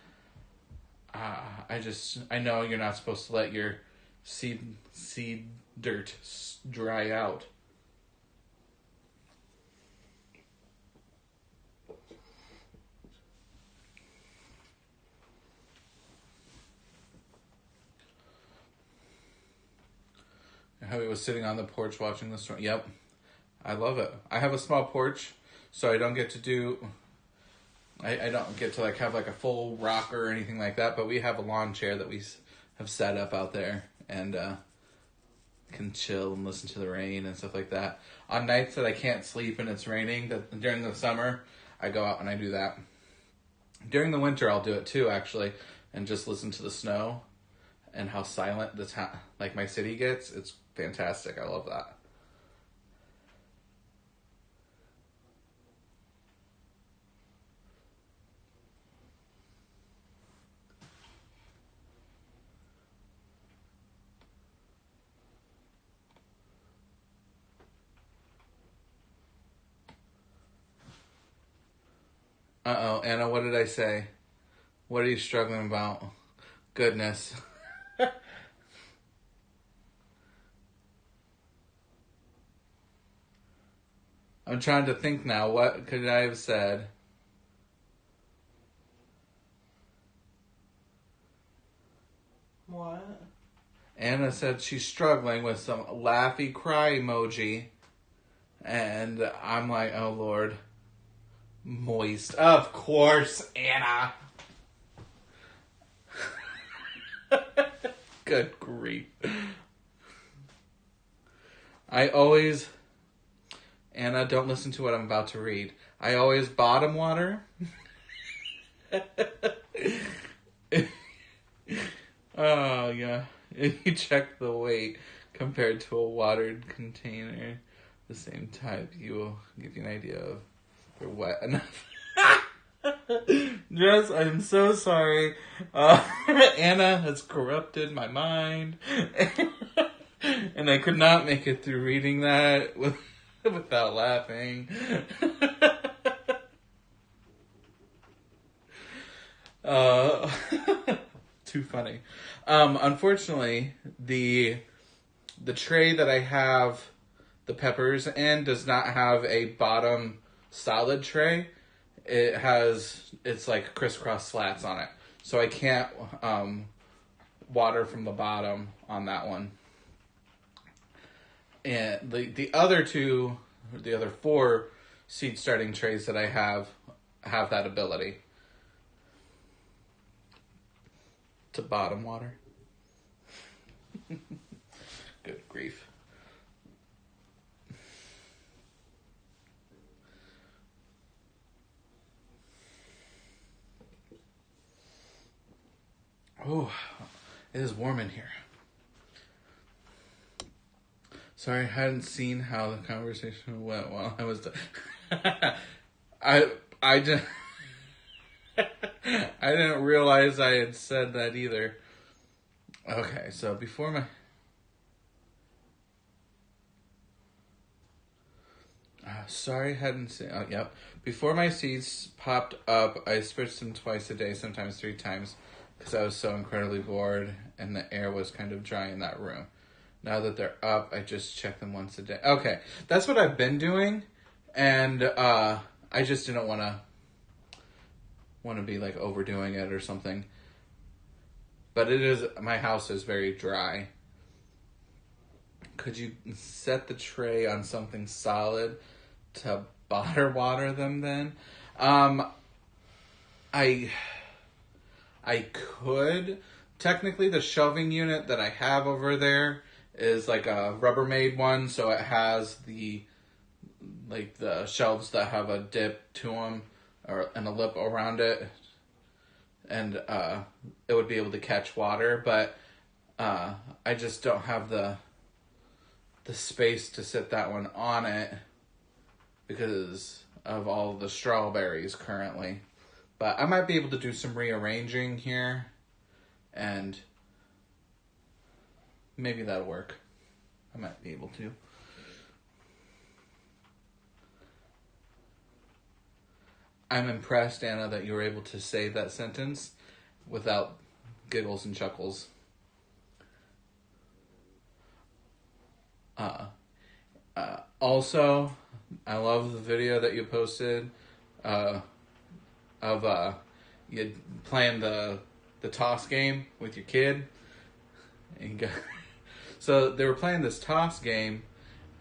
I know you're not supposed to let your seed dirt dry out. Howie was sitting on the porch watching the storm. Yep, I love it. I have a small porch, so I don't get to do. I don't get to like have like a full rocker or anything like that, but we have a lawn chair that we have set up out there, and can chill and listen to the rain and stuff like that. On nights that I can't sleep and it's raining, that during the summer, I go out and I do that. During the winter, I'll do it too, actually, and just listen to the snow and how silent the town, like my city gets. It's fantastic. I love that. Uh-oh, Anna, what did I say? What are you struggling about? Goodness. I'm trying to think now. What could I have said? What? Anna said she's struggling with some laughy cry emoji. And I'm like, oh Lord. Moist. Of course, Anna. Good grief. Anna, don't listen to what I'm about to read. I always bottom water. Oh, yeah. If you check the weight compared to a watered container, the same type, you will give you an idea of if they're wet enough. Jess, I'm so sorry. Anna has corrupted my mind. And I could not make it through reading that without laughing. Too funny. Unfortunately, the tray that I have the peppers in does not have a bottom solid tray. It's like crisscross slats on it. So I can't water from the bottom on that one. And the other four seed starting trays that I have that ability to bottom water. Good grief. Oh, it is warm in here. Sorry, I hadn't seen how the conversation went while I was I just I didn't realize I had said that either. Okay, so before my sorry, hadn't seen. Oh, yep. Before my seeds popped up, I spritz them twice a day, sometimes 3 times, because I was so incredibly bored and the air was kind of dry in that room. Now that they're up, I just check them once a day. Okay, that's what I've been doing, and I just didn't want to be like overdoing it or something. But my house is very dry. Could you set the tray on something solid to bottom water them then? I could. Technically, the shelving unit that I have over there is like a Rubbermaid one, so it has the shelves that have a dip to them and a lip around it, and it would be able to catch water. But I just don't have the space to sit that one on it because of all the strawberries currently. But I might be able to do some rearranging here, and maybe that'll work. I might be able to. I'm impressed, Anna, that you were able to say that sentence without giggles and chuckles. Also, I love the video that you posted of you playing the toss game with your kid. And so they were playing this toss game,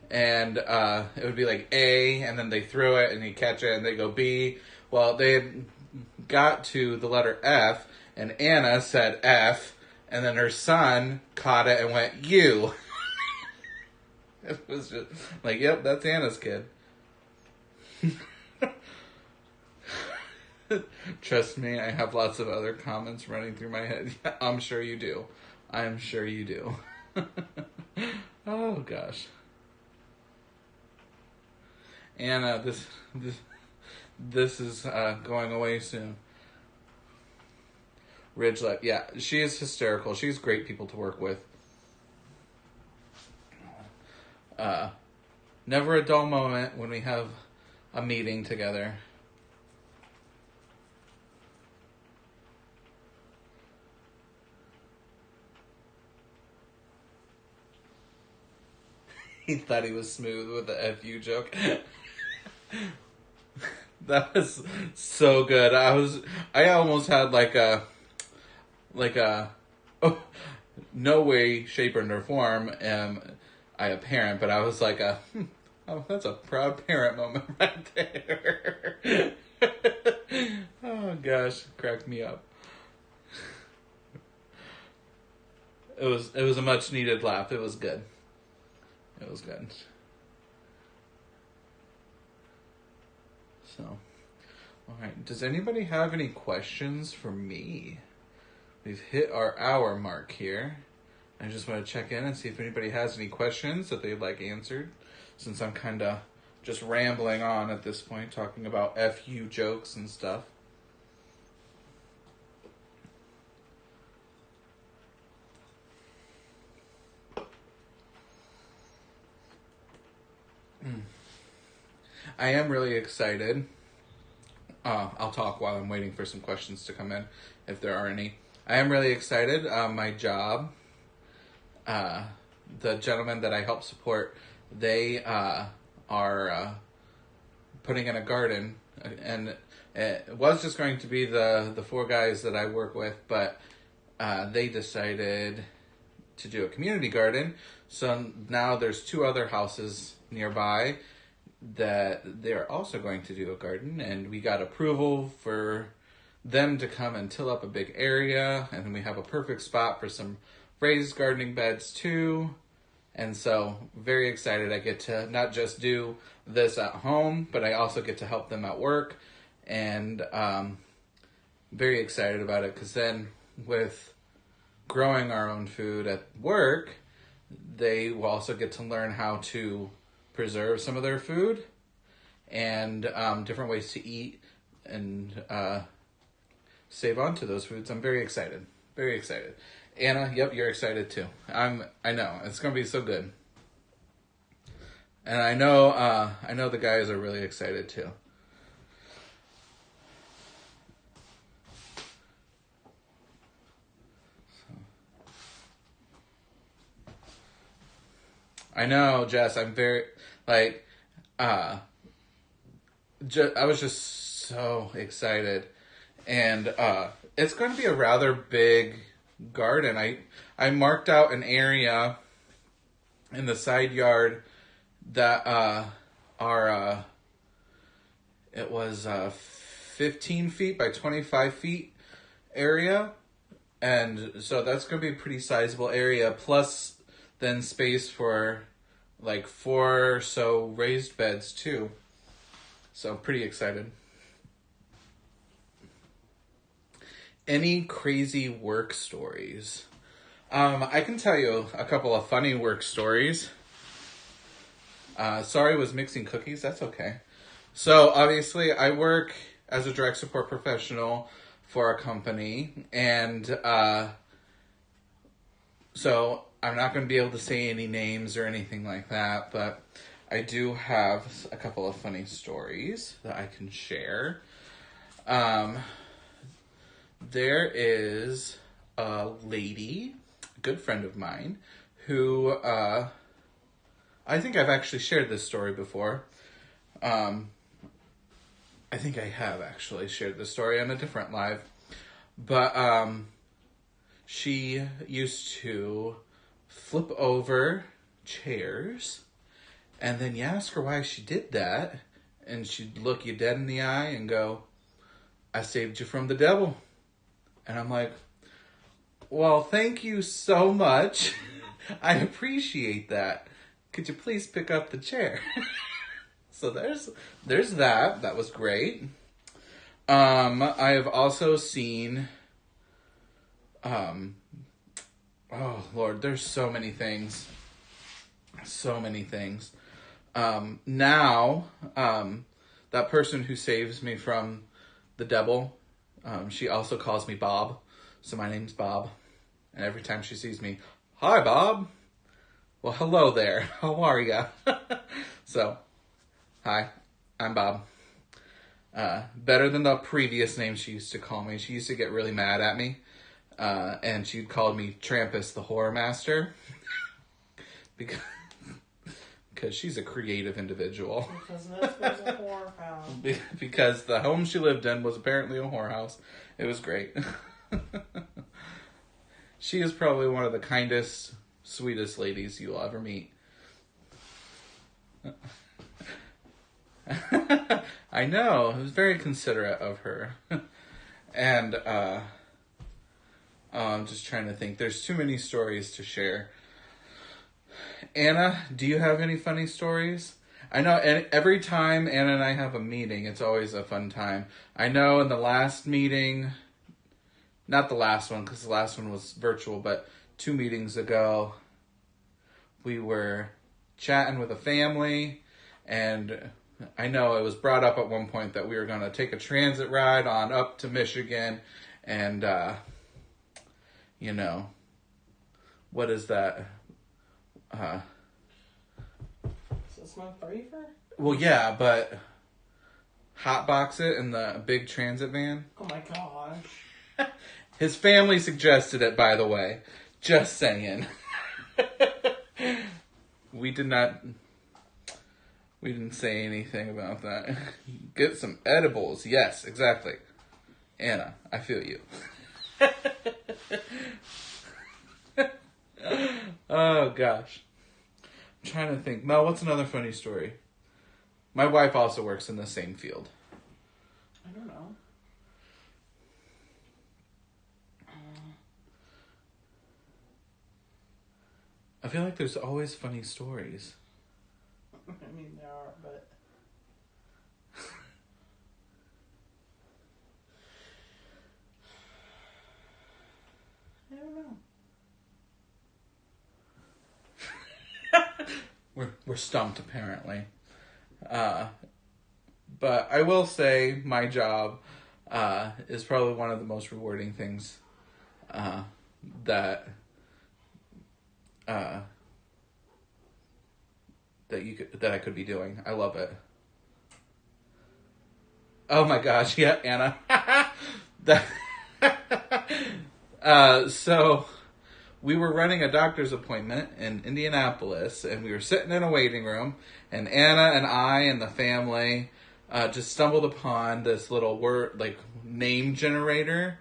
and it would be like A, and then they throw it, and you catch it, and they go B. Well, they got to the letter F, and Anna said F, and then her son caught it and went U. It was just like, yep, that's Anna's kid. Trust me, I have lots of other comments running through my head. Yeah, I'm sure you do. I'm sure you do. Oh gosh. Anna, this is going away soon. Ridgelet, yeah, she is hysterical. She's great people to work with. Never a dull moment when we have a meeting together. He thought he was smooth with the FU joke. That was so good. I almost had like a, oh, no way, shape, or form am I a parent, but I was like oh, that's a proud parent moment right there. Oh gosh, cracked me up. It was a much needed laugh. It was good. It was good. So, all right. Does anybody have any questions for me? We've hit our hour mark here. I just want to check in and see if anybody has any questions that they'd like answered, since I'm kind of just rambling on at this point, talking about FU jokes and stuff. I am really excited. I'll talk while I'm waiting for some questions to come in, if there are any. I am really excited. My job, the gentleman that I help support, they are putting in a garden, and it was just going to be the four guys that I work with, but they decided to do a community garden. So now there's two other houses nearby that they're also going to do a garden, and we got approval for them to come and till up a big area, and we have a perfect spot for some raised gardening beds too. And so very excited. I get to not just do this at home, but I also get to help them at work, and very excited about it, because then with growing our own food at work, they will also get to learn how to preserve some of their food and different ways to eat and save on to those foods. I'm very excited. Very excited. Anna, yep, you're excited too. I know. It's gonna be so good. And I know the guys are really excited too. I know, Jess. I'm very I was just so excited, and it's going to be a rather big garden. I marked out an area in the side yard that it was 15 feet by 25 feet area, and so that's going to be a pretty sizable area, plus then space for like 4 or so raised beds too. So I'm pretty excited. Any crazy work stories? I can tell you a couple of funny work stories. Sorry, was mixing cookies. That's okay. So obviously I work as a direct support professional for a company, and so I'm not going to be able to say any names or anything like that, but I do have a couple of funny stories that I can share. There is a lady, a good friend of mine, who I think I've actually shared this story before. I think I have actually shared this story on a different live, but she used to flip over chairs, and then you ask her why she did that, and she'd look you dead in the eye and go, "I saved you from the devil." And I'm like, well, thank you so much. I appreciate that. Could you please pick up the chair? So there's that. That was great. I have also seen, oh Lord, there's so many things. So many things. Now, that person who saves me from the devil, she also calls me Bob. So my name's Bob. And every time she sees me, hi, Bob. Well, hello there. How are ya? So, hi, I'm Bob. Better than the previous name she used to call me. She used to get really mad at me. And she'd called me Trampus the Horror Master. Because she's a creative individual. Because this was a whorehouse. Because the home she lived in was apparently a whorehouse. It was great. She is probably one of the kindest, sweetest ladies you'll ever meet. I know. It was very considerate of her. And I'm just trying to think. There's too many stories to share. Anna, do you have any funny stories? I know every time Anna and I have a meeting, it's always a fun time. I know in the last meeting, not the last one, because the last one was virtual, but 2 meetings ago, we were chatting with a family, and I know it was brought up at one point that we were going to take a transit ride on up to Michigan, and, what is that? Is it smoke reefer? Well, yeah, but hotbox it in the big transit van. Oh my gosh. His family suggested it, by the way. Just saying. We didn't say anything about that. Get some edibles. Yes, exactly. Anna, I feel you. Oh, gosh. I'm trying to think. Mel, what's another funny story? My wife also works in the same field. I don't know. I feel like there's always funny stories. I mean, there are, but... I don't know. We're stumped, apparently. But I will say my job is probably one of the most rewarding things that I could be doing. I love it. Oh my gosh, yeah, Anna. So we were running a doctor's appointment in Indianapolis, and we were sitting in a waiting room, and Anna and I and the family just stumbled upon this little name generator,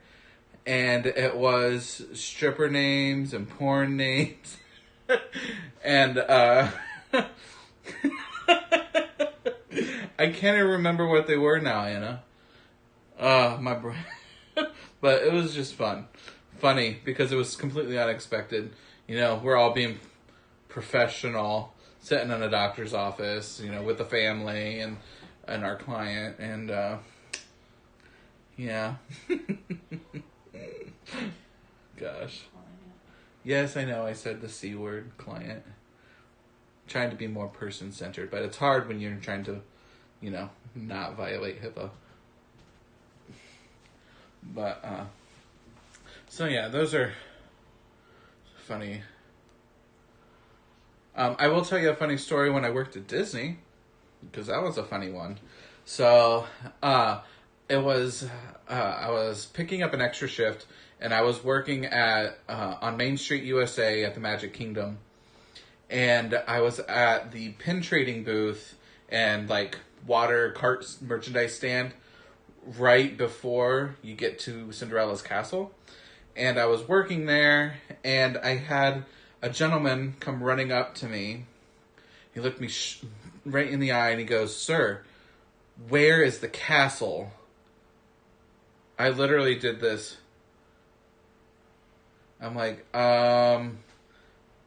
and it was stripper names and porn names, and I can't even remember what they were now, Anna. My brain. But it was just funny, because it was completely unexpected. We're all being professional, sitting in a doctor's office, with the family and our client, and yeah. Gosh. Yes, I know I said the C word, client. Trying to be more person-centered, but it's hard when you're trying to, not violate HIPAA. But, so yeah, those are funny. I will tell you a funny story when I worked at Disney, because that was a funny one. So, it was, I was picking up an extra shift, and I was working on Main Street, USA at the Magic Kingdom. And I was at the pin trading booth and water carts merchandise stand right before you get to Cinderella's castle. And I was working there, and I had a gentleman come running up to me. He looked me right in the eye, and he goes, "Sir, where is the castle?" I literally did this. I'm like,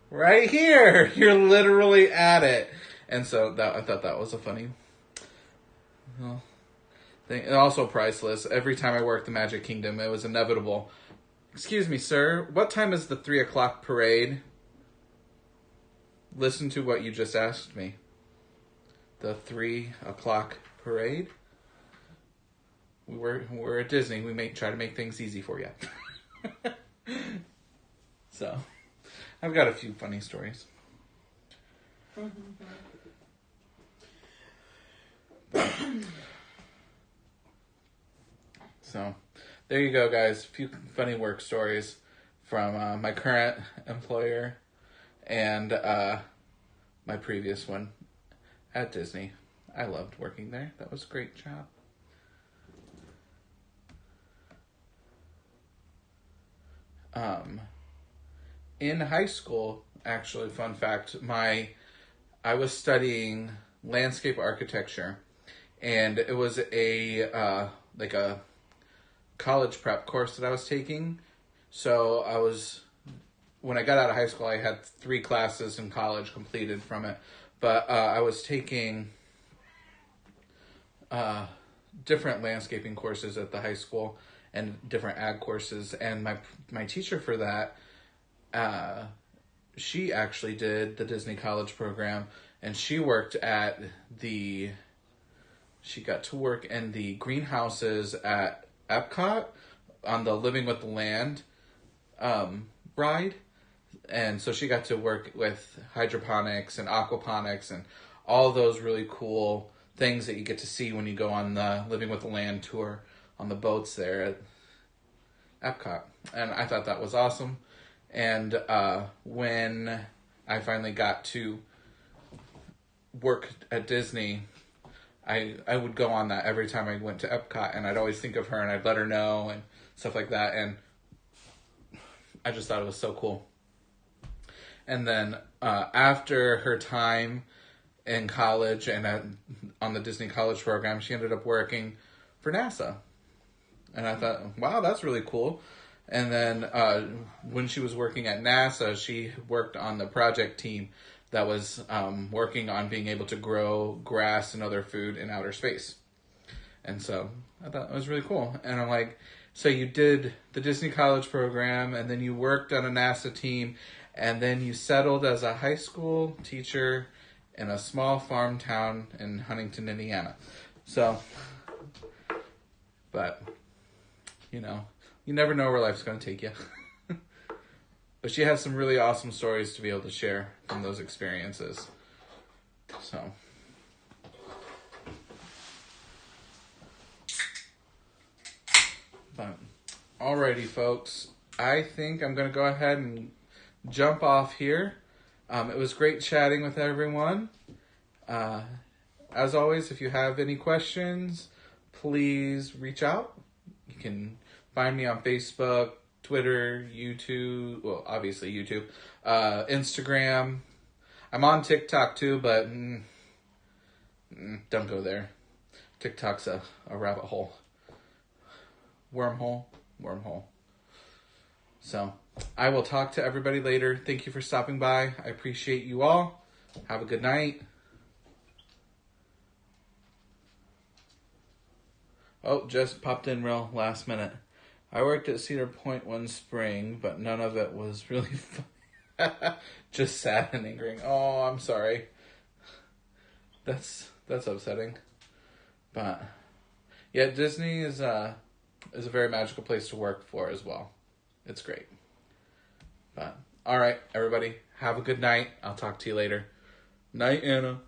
right here. You're literally at it. And so I thought that was a funny. Well, And also priceless. Every time I worked the Magic Kingdom, it was inevitable. Excuse me, sir. What time is the 3 o'clock parade? Listen to what you just asked me. The 3 o'clock parade? We're at Disney. We try to make things easy for you. So, I've got a few funny stories. So, there you go, guys. A few funny work stories from my current employer and my previous one at Disney. I loved working there. That was a great job. In high school, actually, fun fact, I was studying landscape architecture, and it was a college prep course that I was taking. So when I got out of high school, I had 3 classes in college completed from it. But I was taking different landscaping courses at the high school and different ag courses. And my teacher for that, she actually did the Disney College program, and she got to work in the greenhouses at Epcot on the Living with the Land ride. And so she got to work with hydroponics and aquaponics and all those really cool things that you get to see when you go on the Living with the Land tour on the boats there at Epcot. And I thought that was awesome. And when I finally got to work at Disney, I would go on that every time I went to Epcot, and I'd always think of her, and I'd let her know and stuff like that. And I just thought it was so cool. And then after her time in college and on the Disney College program, she ended up working for NASA. And I thought, wow, that's really cool. And then when she was working at NASA, she worked on the project team that was working on being able to grow grass and other food in outer space. And so I thought it was really cool. And I'm like, so you did the Disney College program, and then you worked on a NASA team, and then you settled as a high school teacher in a small farm town in Huntington, Indiana. So, but, you never know where life's going to take you. But she has some really awesome stories to be able to share from those experiences. So. But, alrighty, folks. I think I'm going to go ahead and jump off here. It was great chatting with everyone. As always, if you have any questions, please reach out. You can find me on Facebook, Twitter, YouTube, well, obviously YouTube, Instagram. I'm on TikTok too, but don't go there. TikTok's a rabbit hole. Wormhole. So, I will talk to everybody later. Thank you for stopping by. I appreciate you all. Have a good night. Oh, just popped in real last minute. I worked at Cedar Point one spring, but none of it was really fun. Just sad and angering. Oh, I'm sorry. That's upsetting. But yeah, Disney is a very magical place to work for as well. It's great. But all right, everybody, have a good night. I'll talk to you later. Night, Anna.